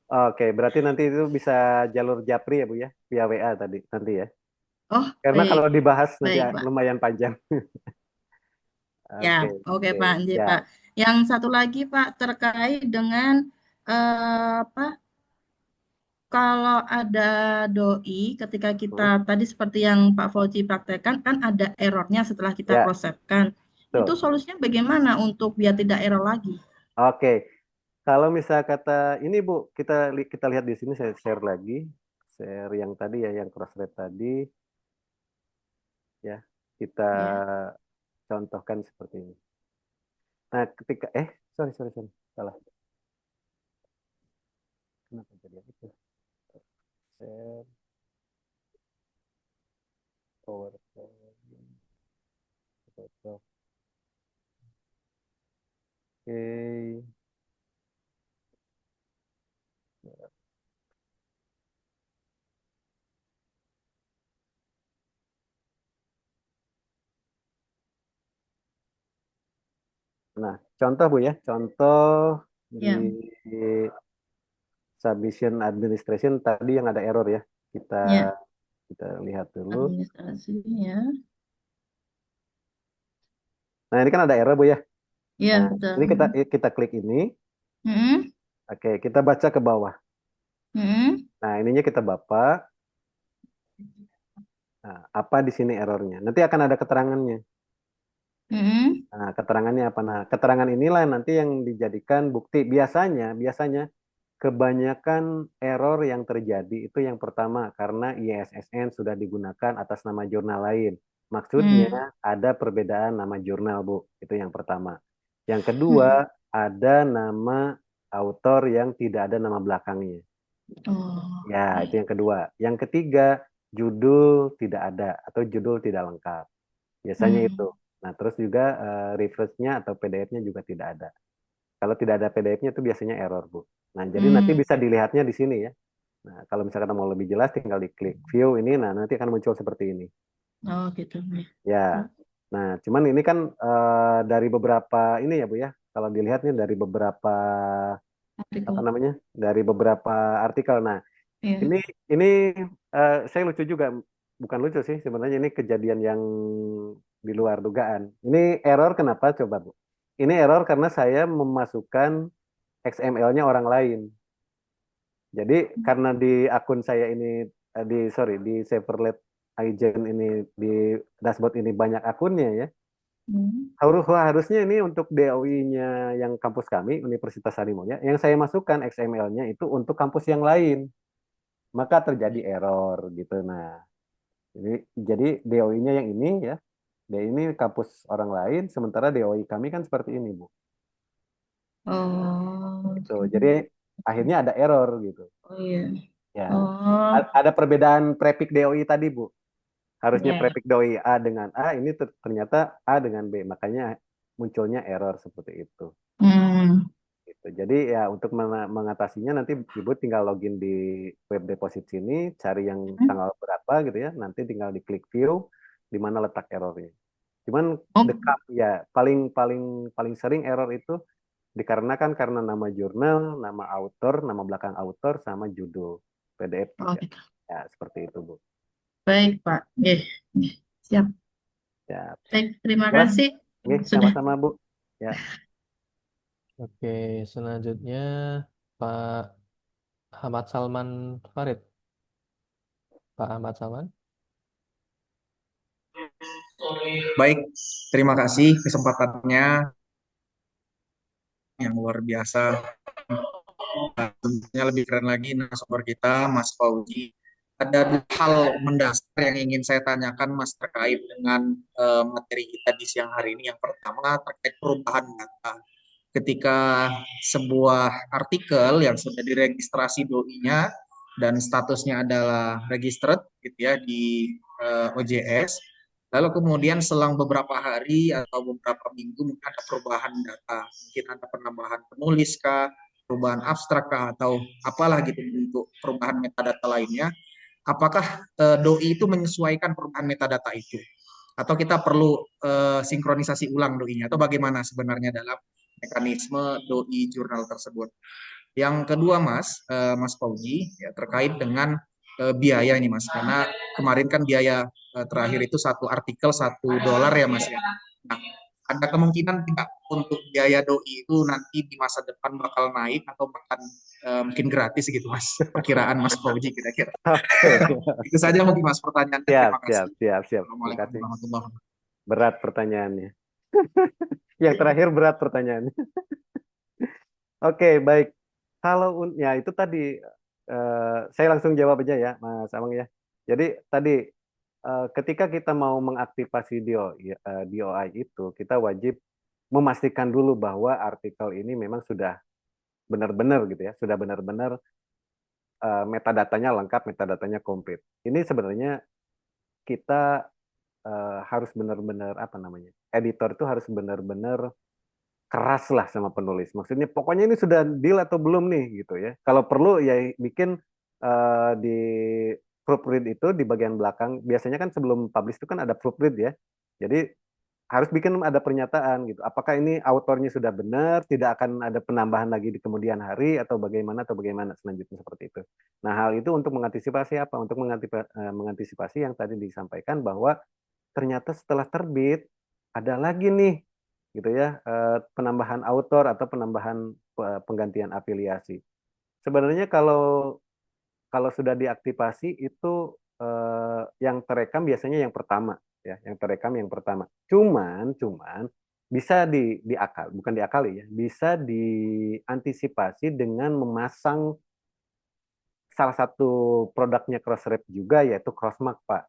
[SPEAKER 2] Oke, berarti nanti itu bisa jalur Japri ya, Bu ya, via WA tadi nanti ya.
[SPEAKER 4] Oh,
[SPEAKER 2] Karena
[SPEAKER 4] baik,
[SPEAKER 2] kalau dibahas nanti
[SPEAKER 4] baik, Pak.
[SPEAKER 2] lumayan panjang.
[SPEAKER 4] Ya,
[SPEAKER 2] Oke,
[SPEAKER 4] oke,
[SPEAKER 2] oke.
[SPEAKER 4] Pak. Nggih,
[SPEAKER 2] Ya,
[SPEAKER 4] Pak. Yang satu lagi, Pak, terkait dengan apa? Kalau ada doi, ketika kita
[SPEAKER 2] hmm,
[SPEAKER 4] tadi seperti yang Pak Fauzi praktekkan, kan ada errornya setelah kita
[SPEAKER 2] ya,
[SPEAKER 4] cross-check-kan. Itu
[SPEAKER 2] betul.
[SPEAKER 4] solusinya bagaimana untuk biar tidak error lagi?
[SPEAKER 2] Oke, kalau misal kata ini Bu, kita lihat di sini saya share lagi, share yang tadi ya, yang cross rate tadi ya, kita
[SPEAKER 4] Ya.
[SPEAKER 2] contohkan seperti ini. Nah, ketika sorry sorry sorry, salah. Kenapa jadi itu? Share PowerPoint. Oke. Nah, contoh Bu ya, contoh di
[SPEAKER 4] Ya,
[SPEAKER 2] submission administration tadi yang ada error ya. Kita
[SPEAKER 4] ya,
[SPEAKER 2] kita lihat dulu.
[SPEAKER 4] administrasi ya.
[SPEAKER 2] Nah, ini kan ada error Bu ya.
[SPEAKER 4] Ya,
[SPEAKER 2] Nah,
[SPEAKER 4] betul.
[SPEAKER 2] ini kita klik ini.
[SPEAKER 4] Hmm,
[SPEAKER 2] Oke, kita baca ke bawah.
[SPEAKER 4] hmm,
[SPEAKER 2] Nah, ininya kita bapak. Nah, apa di sini errornya? Nanti akan ada keterangannya.
[SPEAKER 4] hmm,
[SPEAKER 2] Nah, keterangannya apa? Nah, keterangan inilah nanti yang dijadikan bukti. Biasanya kebanyakan error yang terjadi itu yang pertama karena ISSN sudah digunakan atas nama jurnal lain. Maksudnya
[SPEAKER 4] hmm.
[SPEAKER 2] ada perbedaan nama jurnal, Bu. Itu yang pertama. Yang kedua,
[SPEAKER 4] Hmm.
[SPEAKER 2] ada nama autor yang tidak ada nama belakangnya.
[SPEAKER 4] Oh,
[SPEAKER 2] Ya, itu
[SPEAKER 4] oke.
[SPEAKER 2] yang kedua. Yang ketiga, judul tidak ada atau judul tidak lengkap. Biasanya itu.
[SPEAKER 4] Hmm,
[SPEAKER 2] Nah, terus juga reference-nya atau PDF-nya juga tidak ada. Kalau tidak ada PDF-nya itu biasanya error, Bu. Nah, jadi nanti
[SPEAKER 4] hmm.
[SPEAKER 2] bisa dilihatnya di sini ya. Nah, kalau misalkan mau lebih jelas tinggal diklik view ini, nah nanti akan muncul seperti ini.
[SPEAKER 4] Oh, gitu. Ya.
[SPEAKER 2] Ya. Nah, cuman ini kan dari beberapa ini ya, Bu ya. Kalau dilihat nih dari beberapa apa
[SPEAKER 4] Artikel.
[SPEAKER 2] namanya? Dari beberapa artikel. Nah,
[SPEAKER 4] Ya.
[SPEAKER 2] ini saya lucu juga, bukan lucu sih sebenarnya ini kejadian yang di luar dugaan. Ini error kenapa coba Bu? Ini error karena saya memasukkan XML-nya orang lain. Jadi karena di akun saya ini di Serverlet Agent ini di dashboard ini banyak akunnya ya.
[SPEAKER 4] Hmm.
[SPEAKER 2] Harusnya ini untuk DOI-nya yang kampus kami Universitas Harimau ya, yang saya masukkan XML-nya itu untuk kampus yang lain. Maka terjadi error gitu. Nah, jadi DOI-nya yang ini ya, ini kampus orang lain, sementara DOI kami kan seperti ini, Bu.
[SPEAKER 4] Oh,
[SPEAKER 2] Gitu.
[SPEAKER 4] gitu.
[SPEAKER 2] Jadi akhirnya ada error gitu.
[SPEAKER 4] Oh iya.
[SPEAKER 2] Ya,
[SPEAKER 4] Oh,
[SPEAKER 2] ada perbedaan prefix DOI tadi, Bu. Harusnya
[SPEAKER 4] ya.
[SPEAKER 2] prefix DOI A dengan A, ini ternyata A dengan B. Makanya munculnya error seperti itu.
[SPEAKER 4] Hmm.
[SPEAKER 2] Gitu. Jadi ya untuk mengatasinya nanti Ibu tinggal login di web deposit sini, cari yang tanggal berapa gitu ya, nanti tinggal diklik view di mana letak errornya. Cuman
[SPEAKER 4] Oh,
[SPEAKER 2] ya paling paling paling sering error itu dikarenakan karena nama jurnal, nama author, nama belakang author sama judul PDF
[SPEAKER 4] oh
[SPEAKER 2] juga.
[SPEAKER 4] gitu.
[SPEAKER 2] Ya, seperti itu, Bu.
[SPEAKER 4] Baik, Pak. Nggih, nggih. Siap.
[SPEAKER 2] Ya,
[SPEAKER 4] Baik, terima
[SPEAKER 2] ya,
[SPEAKER 4] kasih.
[SPEAKER 2] nggih,
[SPEAKER 4] Sudah.
[SPEAKER 2] sama-sama, Bu. Ya,
[SPEAKER 1] Oke, selanjutnya Pak Ahmad Salman Farid. Pak Ahmad Salman.
[SPEAKER 3] Baik, terima kasih kesempatannya yang luar biasa. Tentunya lebih keren lagi narasumber kita, Mas Fauzi. Ada dua hal mendasar yang ingin saya tanyakan, Mas, terkait dengan materi kita di siang hari ini. Yang pertama terkait perubahan data. Ketika sebuah artikel yang sudah diregistrasi doi-nya dan statusnya adalah registered gitu ya di OJS, lalu kemudian selang beberapa hari atau beberapa minggu mungkin ada perubahan data, mungkin ada penambahan penulis kah, perubahan abstrak kah, atau apalah gitu untuk perubahan metadata lainnya. Apakah doi itu menyesuaikan perubahan metadata itu? Atau kita perlu sinkronisasi ulang doi-nya? Atau bagaimana sebenarnya dalam mekanisme doi jurnal tersebut? Yang kedua, Mas, Mas Fauzi, ya, terkait dengan biaya ini, Mas. Karena kemarin kan biaya terakhir itu satu artikel $1 ya, Mas ya. Nah, ada kemungkinan tidak untuk biaya doi itu nanti di masa depan bakal naik atau bahkan mungkin gratis gitu, Mas. Perkiraan Mas Fauzi kira-kira.
[SPEAKER 2] oke.
[SPEAKER 3] Itu saja mungkin Mas pertanyaannya.
[SPEAKER 2] Siap,
[SPEAKER 3] Terima
[SPEAKER 2] siap,
[SPEAKER 3] kasih.
[SPEAKER 2] siap, siap. Terima
[SPEAKER 3] Assalamualaikum
[SPEAKER 2] kasih.
[SPEAKER 3] warahmatullahi wabarakatuh.
[SPEAKER 2] Berat pertanyaannya. Yang terakhir berat pertanyaannya. Oke, baik. Kalau ya itu tadi saya langsung jawab aja ya, Mas Amang ya. Jadi tadi ketika kita mau mengaktifasi DOI itu, kita wajib memastikan dulu bahwa artikel ini memang sudah benar-benar gitu ya, sudah benar-benar metadatanya lengkap, metadatanya komplit. Ini sebenarnya kita harus benar-benar apa namanya? Editor itu harus benar-benar keras lah sama penulis. Maksudnya pokoknya ini sudah deal atau belum nih gitu ya. Kalau perlu ya bikin di proofread itu di bagian belakang. Biasanya kan sebelum publish itu kan ada proofread ya. Jadi harus bikin ada pernyataan gitu. Apakah ini autornya sudah benar, tidak akan ada penambahan lagi di kemudian hari atau bagaimana selanjutnya seperti itu. Nah, hal itu untuk mengantisipasi apa? Untuk mengantisipasi yang tadi disampaikan bahwa ternyata setelah terbit ada lagi nih gitu ya penambahan autor atau penambahan penggantian afiliasi. Sebenarnya kalau kalau sudah diaktifasi itu yang terekam biasanya yang pertama ya, yang terekam yang pertama. Cuman bisa diakal, bukan diakali ya, bisa diantisipasi dengan memasang salah satu produknya Crossref juga yaitu Crossmark, Pak.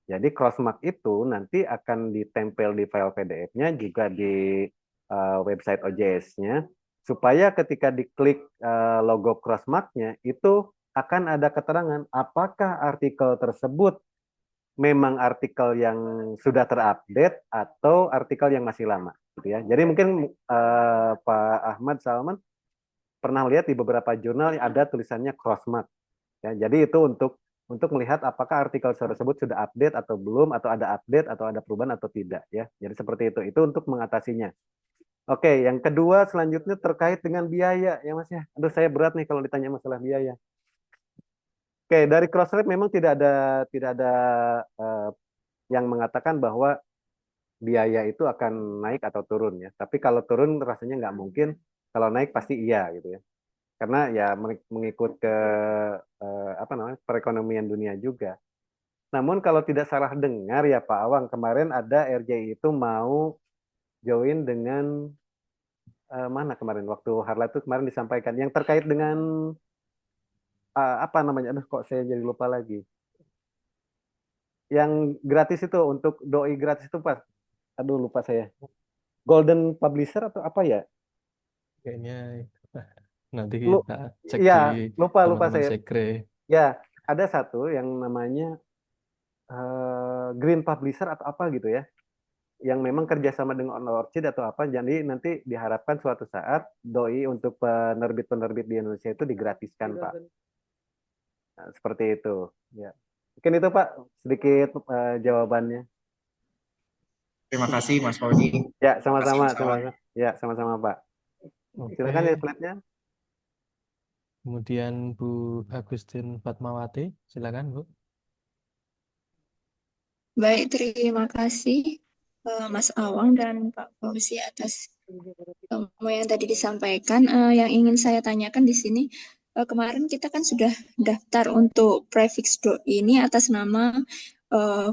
[SPEAKER 2] Jadi Crossmark itu nanti akan ditempel di file PDF-nya juga di website OJS-nya supaya ketika diklik logo Crossmark-nya itu akan ada keterangan apakah artikel tersebut memang artikel yang sudah terupdate atau artikel yang masih lama gitu ya. Jadi mungkin Pak Ahmad Salman pernah lihat di beberapa jurnal ada tulisannya Crossmark ya. Jadi itu untuk melihat apakah artikel tersebut sudah update atau belum, atau ada update, atau ada perubahan atau tidak ya. Jadi seperti itu. Itu untuk mengatasinya. Oke, yang kedua selanjutnya terkait dengan biaya ya Mas ya. Aduh saya berat nih kalau ditanya masalah biaya. Oke, dari Crossref memang tidak ada yang mengatakan bahwa biaya itu akan naik atau turun ya. Tapi kalau turun rasanya nggak mungkin, kalau naik pasti iya gitu ya. Karena ya mengikut ke apa namanya perekonomian dunia juga. Namun kalau tidak salah dengar ya Pak Awang, kemarin ada RJI itu mau join dengan mana kemarin waktu Harla itu kemarin disampaikan yang terkait dengan apa namanya, aduh kok saya jadi lupa lagi. Yang gratis itu untuk doi gratis itu Pak, aduh lupa saya. Golden Publisher atau apa ya?
[SPEAKER 1] Kayaknya Nanti
[SPEAKER 2] Lu,
[SPEAKER 1] kita cek
[SPEAKER 2] ya
[SPEAKER 1] di
[SPEAKER 2] lupa
[SPEAKER 1] teman-teman
[SPEAKER 2] saya.
[SPEAKER 1] sekre.
[SPEAKER 2] Ya, ada satu yang namanya Green Publisher atau apa gitu ya, yang memang kerjasama dengan Orchid atau apa. Jadi nanti diharapkan suatu saat doi untuk penerbit-penerbit di Indonesia itu digratiskan, Pak. Nah, seperti itu. Ya, mungkin itu Pak sedikit jawabannya.
[SPEAKER 3] Terima kasih Mas Fauzi.
[SPEAKER 2] Ya,
[SPEAKER 3] Terima kasih
[SPEAKER 2] sama-sama,
[SPEAKER 3] Mas Awang.
[SPEAKER 2] Ya, sama-sama Pak.
[SPEAKER 1] Oke,
[SPEAKER 2] Silakan ya slide-nya.
[SPEAKER 1] kemudian Bu Agustin Fatmawati, silakan Bu.
[SPEAKER 7] Baik, terima kasih Mas Awang dan Pak Fauzi atas semua yang tadi disampaikan. Yang ingin saya tanyakan di sini, kemarin kita kan sudah daftar untuk prefix doi ini atas nama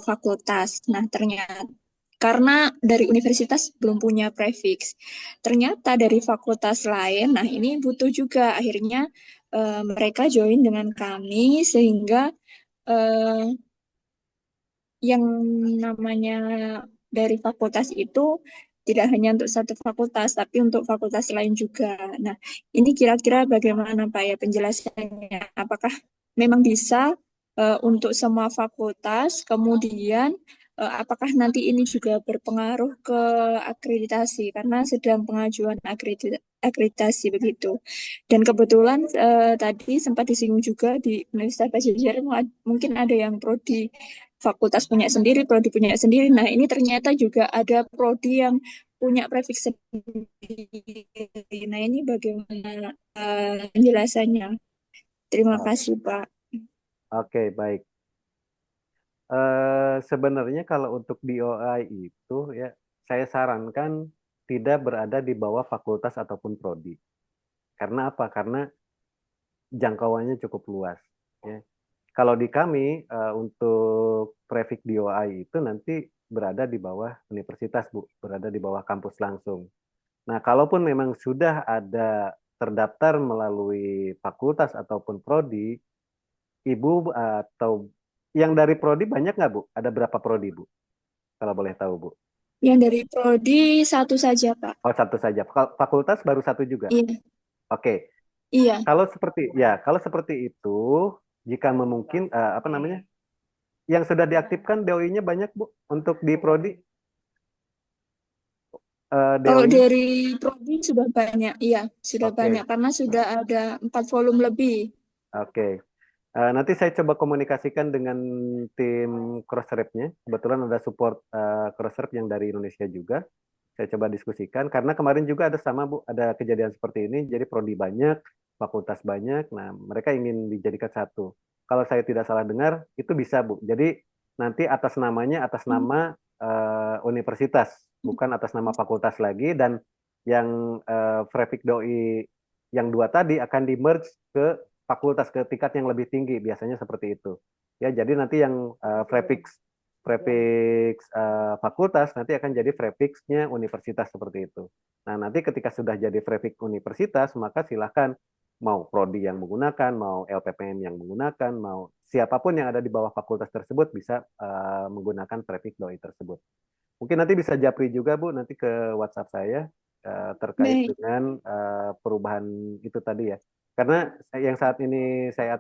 [SPEAKER 7] fakultas. Nah, ternyata karena dari universitas belum punya prefix, ternyata dari fakultas lain, nah ini butuh juga. Akhirnya mereka join dengan kami sehingga eh, yang namanya dari fakultas itu tidak hanya untuk satu fakultas, tapi untuk fakultas lain juga. Nah, ini kira-kira bagaimana Pak ya penjelasannya? Apakah memang bisa untuk semua fakultas, kemudian apakah nanti ini juga berpengaruh ke akreditasi? Karena sedang pengajuan akreditasi begitu. Dan kebetulan tadi sempat disinggung juga di Universitas Pajajaran mungkin ada yang prodi fakultas punya sendiri, prodi punya sendiri. Nah, ini ternyata juga ada prodi yang punya prefix sendiri. Nah, ini bagaimana penjelasannya? Terima
[SPEAKER 2] Oh,
[SPEAKER 7] kasih, Pak.
[SPEAKER 2] Oke, baik. Sebenarnya kalau untuk DOI itu ya saya sarankan tidak berada di bawah fakultas ataupun prodi. Karena apa? Karena jangkauannya cukup luas. Ya. Kalau di kami untuk prefix DOI itu nanti berada di bawah universitas, Bu, berada di bawah kampus langsung. Nah, kalaupun memang sudah ada terdaftar melalui fakultas ataupun prodi, Ibu atau yang dari prodi banyak nggak, Bu? Ada berapa prodi, Bu? Kalau boleh tahu, Bu.
[SPEAKER 7] Yang dari prodi satu saja, Pak.
[SPEAKER 2] Oh, satu saja. Fakultas baru satu juga.
[SPEAKER 7] Iya,
[SPEAKER 2] Oke.
[SPEAKER 7] iya.
[SPEAKER 2] Kalau seperti itu, jika memungkin apa namanya? Yang sudah diaktifkan DOI-nya banyak, Bu, untuk di prodi
[SPEAKER 7] Kalau
[SPEAKER 2] DOI-nya.
[SPEAKER 7] dari prodi sudah banyak, iya, sudah banyak
[SPEAKER 2] Oke.
[SPEAKER 7] karena sudah ada 4 volume lebih.
[SPEAKER 2] Oke. Nanti saya coba komunikasikan dengan tim Crossref-nya. Kebetulan ada support Crossref yang dari Indonesia juga. Saya coba diskusikan karena kemarin juga ada sama Bu, ada kejadian seperti ini. Jadi prodi banyak, fakultas banyak. Nah, mereka ingin dijadikan satu. Kalau saya tidak salah dengar, itu bisa Bu. Jadi nanti atas namanya atas nama universitas, bukan atas nama fakultas lagi. Dan yang Prefik Doi yang dua tadi akan di merge ke fakultas ke tingkat yang lebih tinggi. Biasanya seperti itu. Ya, jadi nanti yang prefix fakultas nanti akan jadi prefixnya universitas seperti itu. Nah, nanti ketika sudah jadi prefix universitas, maka silakan mau prodi yang menggunakan, mau LPPM yang menggunakan, mau siapapun yang ada di bawah fakultas tersebut bisa menggunakan prefix doi tersebut. Mungkin nanti bisa japri juga Bu, nanti ke WhatsApp saya terkait
[SPEAKER 7] Baik,
[SPEAKER 2] dengan perubahan itu tadi ya. Karena yang saat ini saya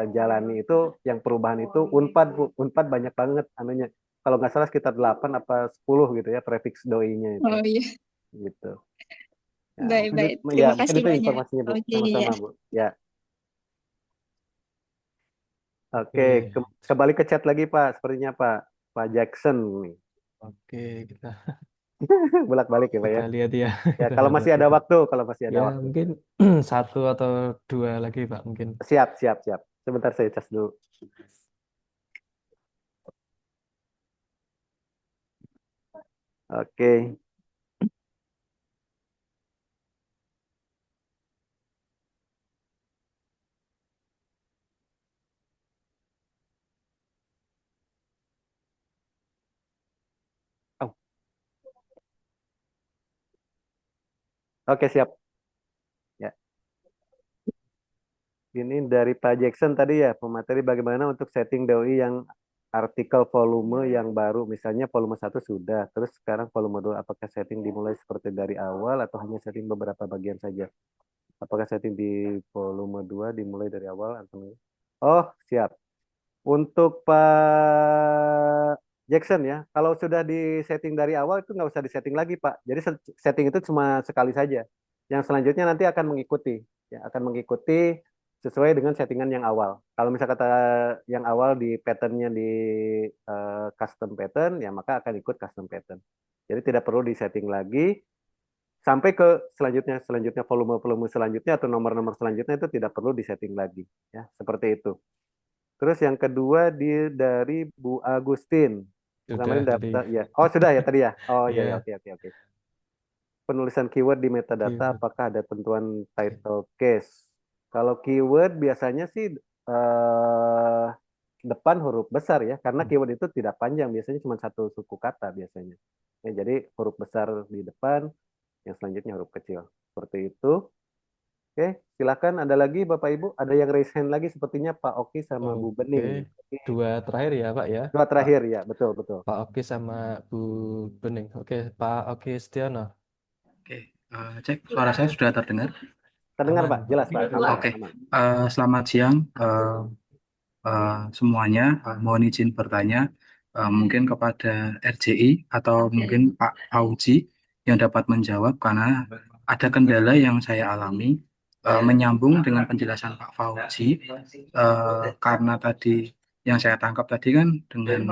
[SPEAKER 2] jalani itu yang perubahan itu Unpad Bu. Unpad banyak banget anunya. Kalau nggak salah sekitar 8 apa 10 gitu ya prefix doi-nya itu.
[SPEAKER 7] oh iya,
[SPEAKER 2] Gitu. Ya,
[SPEAKER 7] baik,
[SPEAKER 2] mungkin
[SPEAKER 7] baik.
[SPEAKER 2] ya
[SPEAKER 7] Terima
[SPEAKER 2] mungkin
[SPEAKER 7] kasih
[SPEAKER 2] itu
[SPEAKER 7] banyak.
[SPEAKER 2] informasinya Bu.
[SPEAKER 7] Oke, ya.
[SPEAKER 2] Sama-sama Bu. Ya. Oke,
[SPEAKER 1] Oke,
[SPEAKER 2] kembali ke chat lagi Pak. Sepertinya Pak Pak Jackson nih.
[SPEAKER 1] oke, kita
[SPEAKER 2] Bolak-balik ya Pak ya.
[SPEAKER 1] kita lihat ya.
[SPEAKER 2] Ya,
[SPEAKER 1] Kita
[SPEAKER 2] kalau
[SPEAKER 1] lihat
[SPEAKER 2] masih ada
[SPEAKER 1] itu.
[SPEAKER 2] waktu, kalau masih ada
[SPEAKER 1] Ya,
[SPEAKER 2] waktu.
[SPEAKER 1] mungkin satu atau dua lagi, Pak, mungkin.
[SPEAKER 2] Siap, siap, siap. Sebentar saya cas dulu. Oke. Oh, oke, siap. Ya. Ini dari Pak Jackson tadi ya, pemateri bagaimana untuk setting DOI yang artikel volume yang baru, misalnya volume 1 sudah, terus sekarang volume 2, apakah setting dimulai seperti dari awal atau hanya setting beberapa bagian saja? Apakah setting di volume 2 dimulai dari awal atau Oh, siap. Untuk Pak Jackson ya, kalau sudah di setting dari awal itu nggak usah disetting lagi Pak. Jadi setting itu cuma sekali saja. Yang selanjutnya nanti akan mengikuti, ya akan mengikuti sesuai dengan settingan yang awal. Kalau misal kata yang awal di patternnya di custom pattern, ya maka akan ikut custom pattern. Jadi tidak perlu disetting lagi sampai ke selanjutnya volume-volume selanjutnya atau nomor-nomor selanjutnya itu tidak perlu disetting lagi, ya seperti itu. Terus yang kedua dari Bu Agustin.
[SPEAKER 1] Sudah
[SPEAKER 2] Kemarin
[SPEAKER 1] tadi.
[SPEAKER 2] daftar ya. Oh, sudah ya tadi ya. Oh iya ya,
[SPEAKER 1] Iya,
[SPEAKER 2] oke oke oke. Penulisan keyword di metadata,
[SPEAKER 1] keyword.
[SPEAKER 2] apakah ada tentuan title case? Kalau keyword biasanya sih depan huruf besar ya, karena keyword itu tidak panjang, biasanya cuma satu suku kata biasanya. Ya, jadi huruf besar di depan, yang selanjutnya huruf kecil. Seperti itu. Oke, silakan ada lagi Bapak Ibu, ada yang raise hand lagi sepertinya Pak Oki sama Bu
[SPEAKER 1] Oke,
[SPEAKER 2] Bening.
[SPEAKER 1] dua terakhir ya Pak ya.
[SPEAKER 2] Dua
[SPEAKER 1] Pak
[SPEAKER 2] terakhir ya, betul betul.
[SPEAKER 1] Pak Oki sama Bu Bening. Oke, Pak Oki Setiono.
[SPEAKER 8] Oke, cek suara saya sudah terdengar.
[SPEAKER 2] Terdengar
[SPEAKER 1] Aman,
[SPEAKER 2] Pak, jelas Pak, aman
[SPEAKER 8] Oke,
[SPEAKER 2] aman.
[SPEAKER 8] selamat siang semuanya. Mohon izin bertanya mungkin kepada RJI atau mungkin Pak Fauzi yang dapat menjawab karena ada kendala yang saya alami menyambung dengan penjelasan Pak Fauzi karena tadi yang saya tangkap tadi kan dengan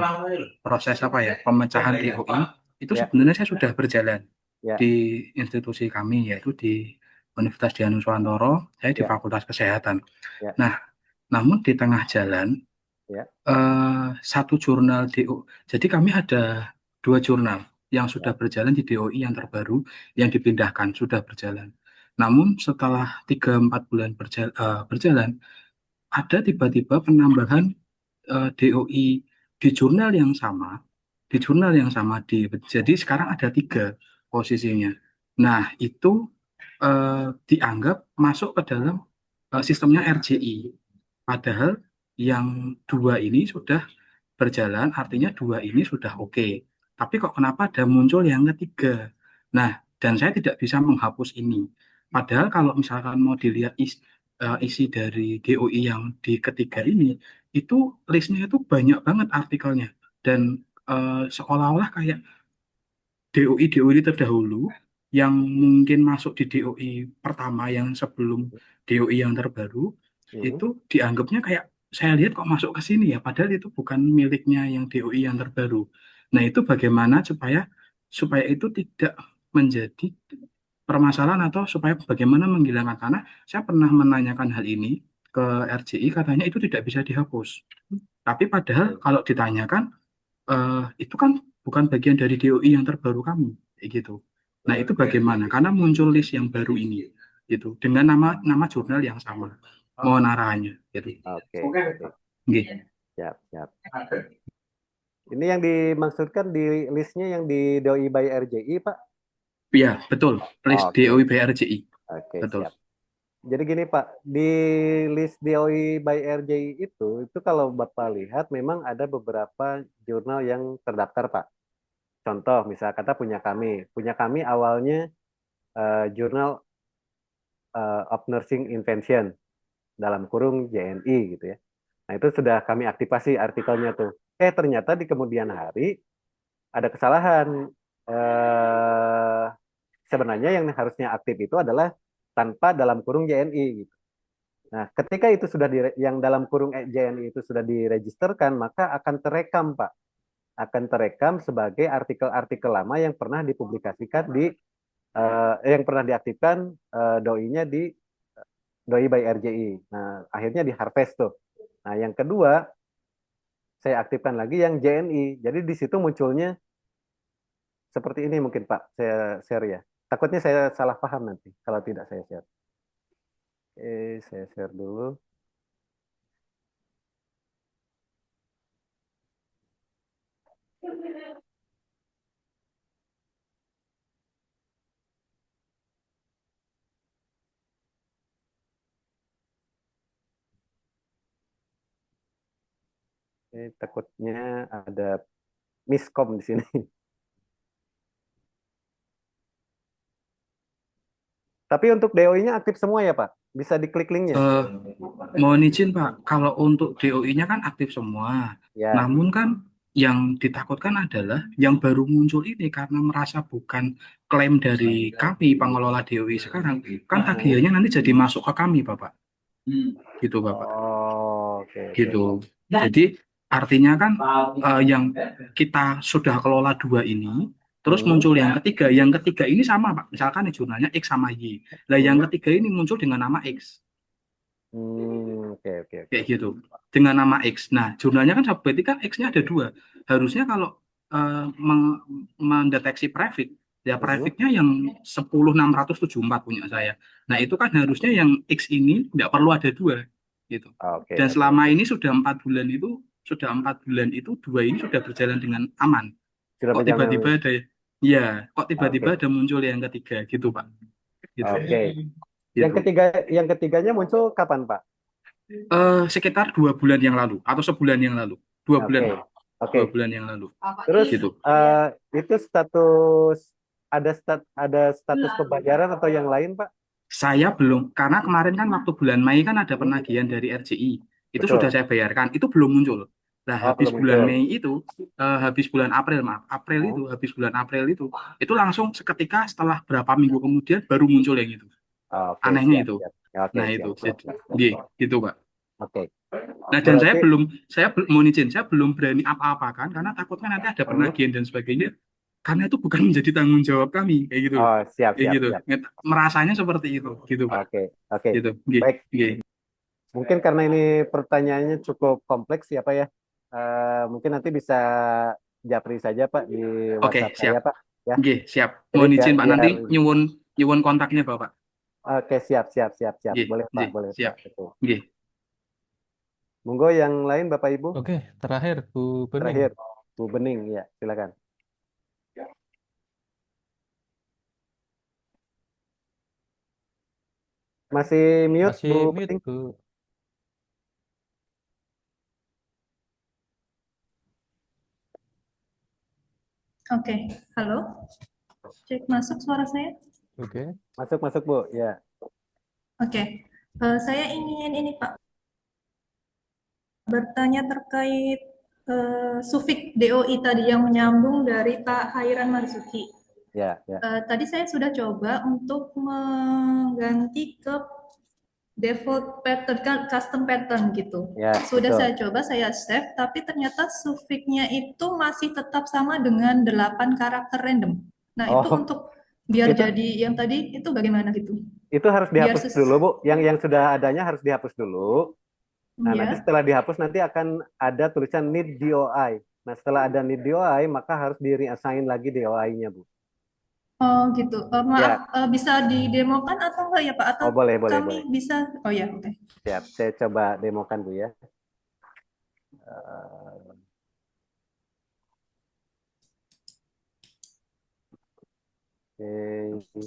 [SPEAKER 8] proses apa ya pemecahan DOI itu
[SPEAKER 2] Ya,
[SPEAKER 8] sebenarnya saya sudah berjalan
[SPEAKER 2] ya,
[SPEAKER 8] di institusi kami yaitu di Universitas Dianuswantoro, saya di
[SPEAKER 2] ya,
[SPEAKER 8] Fakultas Kesehatan.
[SPEAKER 2] ya,
[SPEAKER 8] Nah, namun di tengah jalan
[SPEAKER 2] ya,
[SPEAKER 8] satu jurnal DO. Jadi kami ada dua jurnal yang sudah berjalan di DOI yang terbaru yang dipindahkan sudah berjalan. Namun setelah 3-4 bulan berjalan, ada tiba-tiba penambahan DOI di jurnal yang sama, jadi sekarang ada 3 posisinya. Nah, itu dianggap masuk ke dalam sistemnya RJI. Padahal yang 2 ini sudah berjalan, artinya 2 ini sudah oke. Tapi kok kenapa ada muncul yang ketiga? Nah, dan saya tidak bisa menghapus ini. Padahal kalau misalkan mau dilihat isi dari DOI yang di ketiga ini, itu listnya itu banyak banget artikelnya. Dan seolah-olah kayak DOI terdahulu yang mungkin masuk di DOI pertama yang sebelum DOI yang terbaru
[SPEAKER 2] mhm,
[SPEAKER 8] itu dianggapnya kayak saya lihat kok masuk ke sini ya padahal itu bukan miliknya yang DOI yang terbaru. Nah, itu bagaimana supaya supaya itu tidak menjadi permasalahan atau supaya bagaimana menghilangkan karena saya pernah menanyakan hal ini ke RJI katanya itu tidak bisa dihapus. Tapi padahal
[SPEAKER 2] oke,
[SPEAKER 8] kalau ditanyakan itu kan bukan bagian dari DOI yang terbaru kami, kayak gitu. Nah, itu bagaimana? Karena muncul list yang baru ini, gitu, dengan nama jurnal yang sama. Mohon arahannya, gitu.
[SPEAKER 2] oke, oke,
[SPEAKER 8] Oke.
[SPEAKER 2] siap, siap. Ini yang dimaksudkan di listnya yang di DOI by RJI Pak?
[SPEAKER 8] Iya, betul. List DOI
[SPEAKER 2] Oke,
[SPEAKER 8] BRJI.
[SPEAKER 2] oke,
[SPEAKER 8] Betul.
[SPEAKER 2] siap. Jadi gini Pak, di list DOI by RJI itu kalau Bapak lihat memang ada beberapa jurnal yang terdaftar Pak. Contoh, misal kata punya kami awalnya Journal of Nursing Invention dalam kurung JNI gitu ya. Nah itu sudah kami aktifasi artikelnya tuh. Ternyata di kemudian hari ada kesalahan. Eh, Sebenarnya yang harusnya aktif itu adalah tanpa dalam kurung JNI gitu. Nah, ketika itu sudah yang dalam kurung JNI itu sudah diregisterkan, maka akan terekam, Pak. Akan terekam sebagai artikel-artikel lama yang pernah dipublikasikan yang pernah diaktifkan doi-nya di doi by RJI. Nah, akhirnya di harvest tuh. Nah, yang kedua, saya aktifkan lagi yang JNI. Jadi di situ munculnya seperti ini mungkin Pak, saya share ya. Takutnya saya salah paham nanti kalau tidak saya share. Saya share dulu. Takutnya ada miskom di sini. Tapi untuk DOI-nya aktif semua ya, Pak? Bisa diklik linknya?
[SPEAKER 8] Eh, Mohon izin Pak, kalau untuk DOI-nya kan aktif semua.
[SPEAKER 2] Ya.
[SPEAKER 8] Namun kan yang ditakutkan adalah yang baru muncul ini karena merasa bukan klaim dari kami pengelola DOI sekarang, kan tagihannya nanti jadi masuk ke kami, Bapak. Gitu, Bapak.
[SPEAKER 2] Oh, oke, oke.
[SPEAKER 8] Gitu. Jadi artinya kan yang kita sudah kelola dua ini, terus muncul yang ketiga ini sama Pak. Misalkan nih jurnalnya X sama Y. Lah yang ketiga ini muncul dengan nama X.
[SPEAKER 2] Oke, oke, oke.
[SPEAKER 8] Kayak gitu dengan nama X. Nah, jurnalnya kan berarti kan X-nya ada dua. Harusnya kalau mendeteksi prefix, ya prefixnya yang 10674 punya saya. Nah, itu kan harusnya yang X ini tidak perlu ada dua, gitu.
[SPEAKER 2] Oke,
[SPEAKER 8] Dan
[SPEAKER 2] oke.
[SPEAKER 8] selama ini sudah 4 bulan itu dua ini sudah berjalan dengan aman.
[SPEAKER 2] Sudah
[SPEAKER 8] Kok
[SPEAKER 2] berjalan.
[SPEAKER 8] tiba-tiba ada, ya, kok tiba-tiba
[SPEAKER 2] Oke.
[SPEAKER 8] ada muncul yang ketiga, gitu Pak. Gitu.
[SPEAKER 2] Oke.
[SPEAKER 8] Gitu.
[SPEAKER 2] Yang ketiganya muncul kapan, Pak?
[SPEAKER 8] Sekitar 2 bulan yang lalu atau sebulan yang lalu, 2 bulan,
[SPEAKER 2] Oke. Oke.
[SPEAKER 8] 2 bulan yang lalu.
[SPEAKER 2] Terus
[SPEAKER 8] Gitu.
[SPEAKER 2] itu ada status pembayaran atau yang lain, Pak?
[SPEAKER 8] Saya belum, karena kemarin kan waktu bulan Mei kan ada penagihan dari RJI, itu
[SPEAKER 2] Betul.
[SPEAKER 8] sudah saya bayarkan, itu belum muncul. Nah,
[SPEAKER 2] Oh,
[SPEAKER 8] habis
[SPEAKER 2] belum
[SPEAKER 8] bulan
[SPEAKER 2] muncul.
[SPEAKER 8] Mei itu, habis bulan April, maaf, habis bulan April itu langsung seketika setelah berapa minggu kemudian baru muncul yang itu.
[SPEAKER 2] Oke,
[SPEAKER 8] Anehnya
[SPEAKER 2] siap,
[SPEAKER 8] itu.
[SPEAKER 2] siap. Oke,
[SPEAKER 8] Nah,
[SPEAKER 2] siap,
[SPEAKER 8] itu.
[SPEAKER 2] siap, siap.
[SPEAKER 8] Gitu, Pak.
[SPEAKER 2] Oke.
[SPEAKER 8] Nah, dan
[SPEAKER 2] Berarti
[SPEAKER 8] mohon izin, saya belum berani apa-apakan karena takutnya nanti ada penagihan dan sebagainya. Karena itu bukan menjadi tanggung jawab kami, kayak gitu loh.
[SPEAKER 2] Oh, siap,
[SPEAKER 8] Kayak
[SPEAKER 2] siap,
[SPEAKER 8] gitu.
[SPEAKER 2] siap.
[SPEAKER 8] Merasanya seperti itu, gitu, Pak.
[SPEAKER 2] Oke, oke.
[SPEAKER 8] Gitu. Nggih,
[SPEAKER 2] Baik.
[SPEAKER 8] nggih.
[SPEAKER 2] Mungkin karena ini pertanyaannya cukup kompleks ya, Pak ya. Mungkin nanti bisa japri saja, Pak, di
[SPEAKER 8] Oke,
[SPEAKER 2] WhatsApp
[SPEAKER 8] siap.
[SPEAKER 2] saya, Pak. Ya.
[SPEAKER 8] Nggih, siap.
[SPEAKER 2] Jadi
[SPEAKER 8] Mohon izin Pak nanti
[SPEAKER 2] biar
[SPEAKER 8] nyuwun nyuwun kontaknya Bapak.
[SPEAKER 2] oke, siap, siap, siap, siap.
[SPEAKER 8] Nggih,
[SPEAKER 2] Boleh, Pak,
[SPEAKER 8] nggih,
[SPEAKER 2] boleh,
[SPEAKER 8] siap.
[SPEAKER 2] Pak. Betul.
[SPEAKER 8] Nggih.
[SPEAKER 2] Monggo yang lain, Bapak Ibu.
[SPEAKER 1] Oke, terakhir Bu Bening.
[SPEAKER 2] Terakhir, Bu Bening, ya, silakan. Masih mute,
[SPEAKER 1] Masih
[SPEAKER 2] Bu
[SPEAKER 1] mute,
[SPEAKER 2] Bening?
[SPEAKER 1] Bu.
[SPEAKER 9] Oke, halo. Cek masuk suara saya?
[SPEAKER 1] Oke.
[SPEAKER 2] Masuk, Bu. Ya.
[SPEAKER 9] Oke. Saya ingin ini Pak bertanya terkait sufiks DOI tadi yang menyambung dari Pak Hairan Marzuki.
[SPEAKER 2] Ya, ya.
[SPEAKER 9] Tadi saya sudah coba untuk mengganti ke default pattern, custom pattern gitu.
[SPEAKER 2] Ya,
[SPEAKER 9] Sudah
[SPEAKER 2] betul.
[SPEAKER 9] saya coba, saya save, tapi ternyata sufiksnya itu masih tetap sama dengan 8 karakter random. Nah, itu
[SPEAKER 2] Oh,
[SPEAKER 9] untuk biar
[SPEAKER 2] itu
[SPEAKER 9] jadi yang tadi itu bagaimana gitu?
[SPEAKER 2] itu harus
[SPEAKER 9] Biar
[SPEAKER 2] dihapus dulu, Bu. Yang sudah adanya harus dihapus dulu. Nah, nanti
[SPEAKER 9] ya.
[SPEAKER 2] setelah dihapus nanti akan ada tulisan need DOI. Nah, setelah ada need DOI, maka harus di-reassign lagi DOI-nya, Bu.
[SPEAKER 9] Oh, gitu. Maaf,
[SPEAKER 2] Ya.
[SPEAKER 9] bisa didemokan atau enggak ya, Pak? Atau
[SPEAKER 2] Oh, boleh, boleh,
[SPEAKER 9] kami
[SPEAKER 2] boleh.
[SPEAKER 9] bisa? Oh ya, oke.
[SPEAKER 2] Siap. Saya coba demokan, Bu ya. Eh, Oke.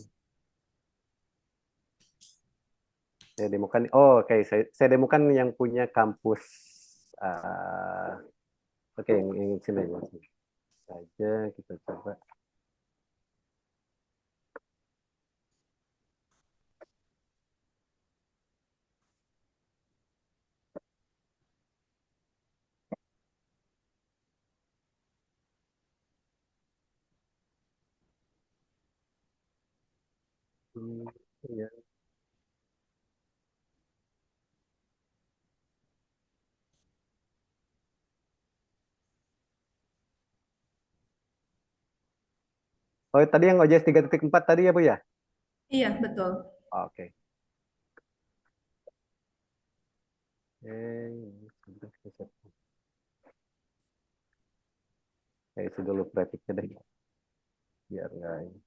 [SPEAKER 2] Saya demokan. Oh, oke. Saya demokan yang punya kampus. Oke, yang sini aja. Saja kita coba. Ya. Oh, tadi yang OJS 3.4 tadi ya, Bu ya?
[SPEAKER 9] Iya, betul.
[SPEAKER 2] Oke. Saya isi dulu prefixnya deh. Biar nggak ini.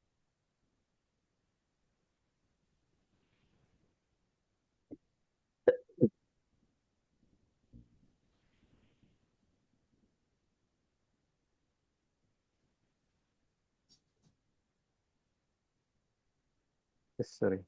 [SPEAKER 2] Sorry.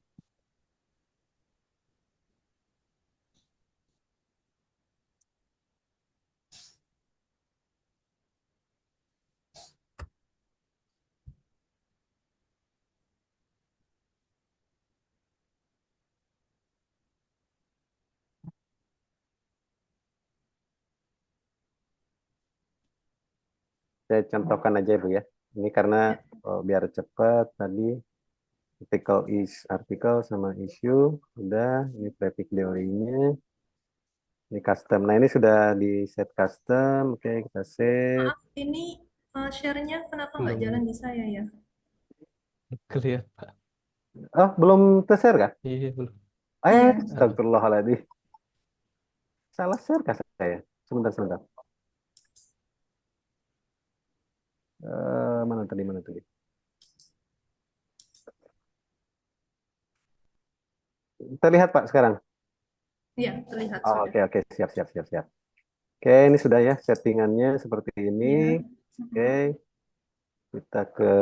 [SPEAKER 2] Saya contohkan aja Bu ya. Ini karena biar cepat tadi artikel sama issue udah, ini traffic teorinya, ini custom. Nah ini sudah di set custom, oke kita save.
[SPEAKER 9] Maaf, ini share-nya kenapa nggak
[SPEAKER 1] Belum
[SPEAKER 9] jalan di saya ya?
[SPEAKER 1] clear, Pak.
[SPEAKER 2] Oh belum share kah?
[SPEAKER 1] Iya, belum.
[SPEAKER 9] Iya.
[SPEAKER 2] Astagfirullahaladzim. Salah share kah saya? Sebentar. Mana tadi? Terlihat Pak sekarang?
[SPEAKER 9] Iya, terlihat
[SPEAKER 2] Oh,
[SPEAKER 9] sudah.
[SPEAKER 2] oke, siap. Oke, ini sudah ya settingannya seperti ini.
[SPEAKER 9] Iya.
[SPEAKER 2] Oke, kita ke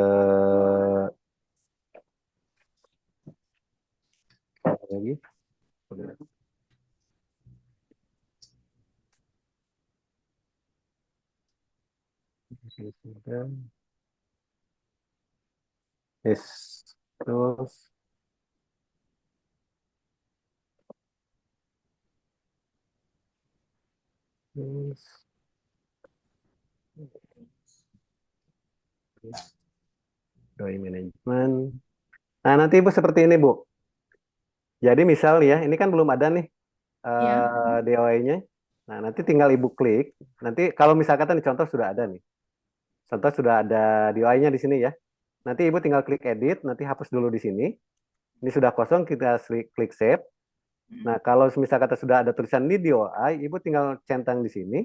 [SPEAKER 2] lagi. Yes, terus doi manajemen. Nah, nanti Ibu seperti ini, Bu. Jadi misal ya, ini kan belum ada nih
[SPEAKER 9] Iya.
[SPEAKER 2] DOI-nya. Nah, nanti tinggal Ibu klik. Nanti kalau misalkan di contoh sudah ada nih. Contoh sudah ada DOI-nya di sini ya. Nanti Ibu tinggal klik edit, nanti hapus dulu di sini. Ini sudah kosong, kita klik save. Nah, kalau misalkan sudah ada tulisan di DOI, Ibu tinggal centang di sini.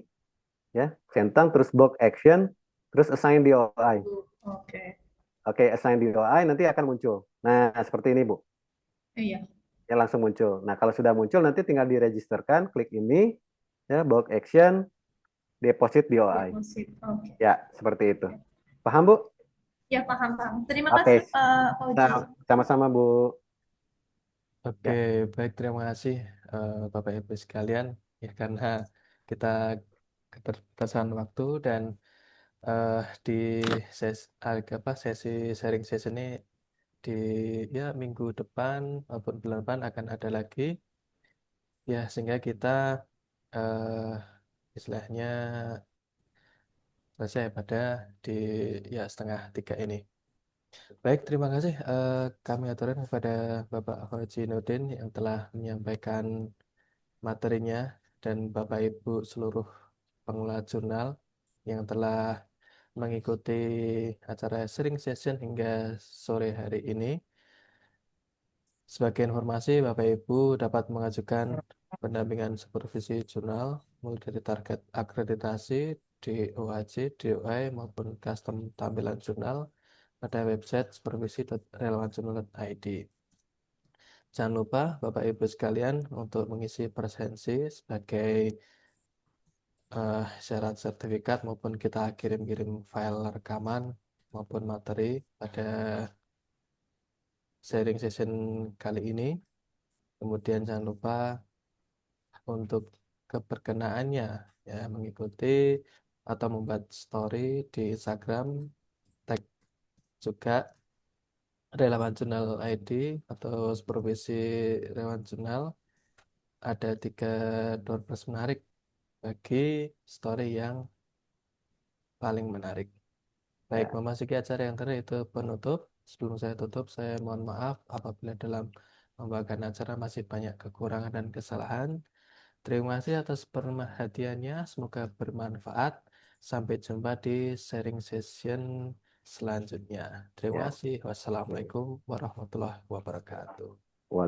[SPEAKER 2] Ya, centang, terus block action, terus assign DOI.
[SPEAKER 9] Oke.
[SPEAKER 2] Oke, assign DOI nanti akan muncul. Nah, seperti ini, Bu.
[SPEAKER 9] Iya.
[SPEAKER 2] Ya, langsung muncul. Nah, kalau sudah muncul nanti tinggal diregisterkan, klik ini, ya, block action, deposit DOI.
[SPEAKER 9] Deposit. Oke.
[SPEAKER 2] Ya, seperti itu. Paham, Bu?
[SPEAKER 9] Ya, paham. Terima
[SPEAKER 2] Oke.
[SPEAKER 9] kasih, Pak Fauzi.
[SPEAKER 2] Nah, sama-sama, Bu.
[SPEAKER 1] Oke,
[SPEAKER 2] Ya.
[SPEAKER 1] baik, terima kasih Bapak Ibu sekalian. Ya, karena kita keterbatasan waktu dan di sesi sharing session ini di ya minggu depan maupun bulan depan akan ada lagi, ya sehingga kita eh, istilahnya selesai pada di ya setengah 3 ini. Baik, terima kasih kami aturkan kepada Bapak Haji Nurdin yang telah menyampaikan materinya dan Bapak Ibu seluruh pengelola jurnal yang telah mengikuti acara sharing session hingga sore hari ini. Sebagai informasi, Bapak Ibu dapat mengajukan pendampingan supervisi jurnal mulai dari target akreditasi DOAJ, DOI maupun custom tampilan jurnal pada website supervisi.relevanjurnal.id. Jangan lupa Bapak Ibu sekalian untuk mengisi presensi sebagai syarat sertifikat maupun kita kirim-kirim file rekaman maupun materi pada sharing session kali ini. Kemudian jangan lupa untuk keberkenaannya ya mengikuti atau membuat story di Instagram, tag juga Relawan Jurnal ID atau supervisi Relawan Jurnal. Ada 3 door prize menarik bagi story yang paling menarik. Baik,
[SPEAKER 2] Ya.
[SPEAKER 1] memasuki acara yang terakhir itu penutup. Sebelum saya tutup, saya mohon maaf apabila dalam membawakan acara masih banyak kekurangan dan kesalahan. Terima kasih atas perhatiannya, semoga bermanfaat. Sampai jumpa di sharing session selanjutnya. Terima
[SPEAKER 2] Ya.
[SPEAKER 1] kasih. Wassalamualaikum warahmatullahi wabarakatuh.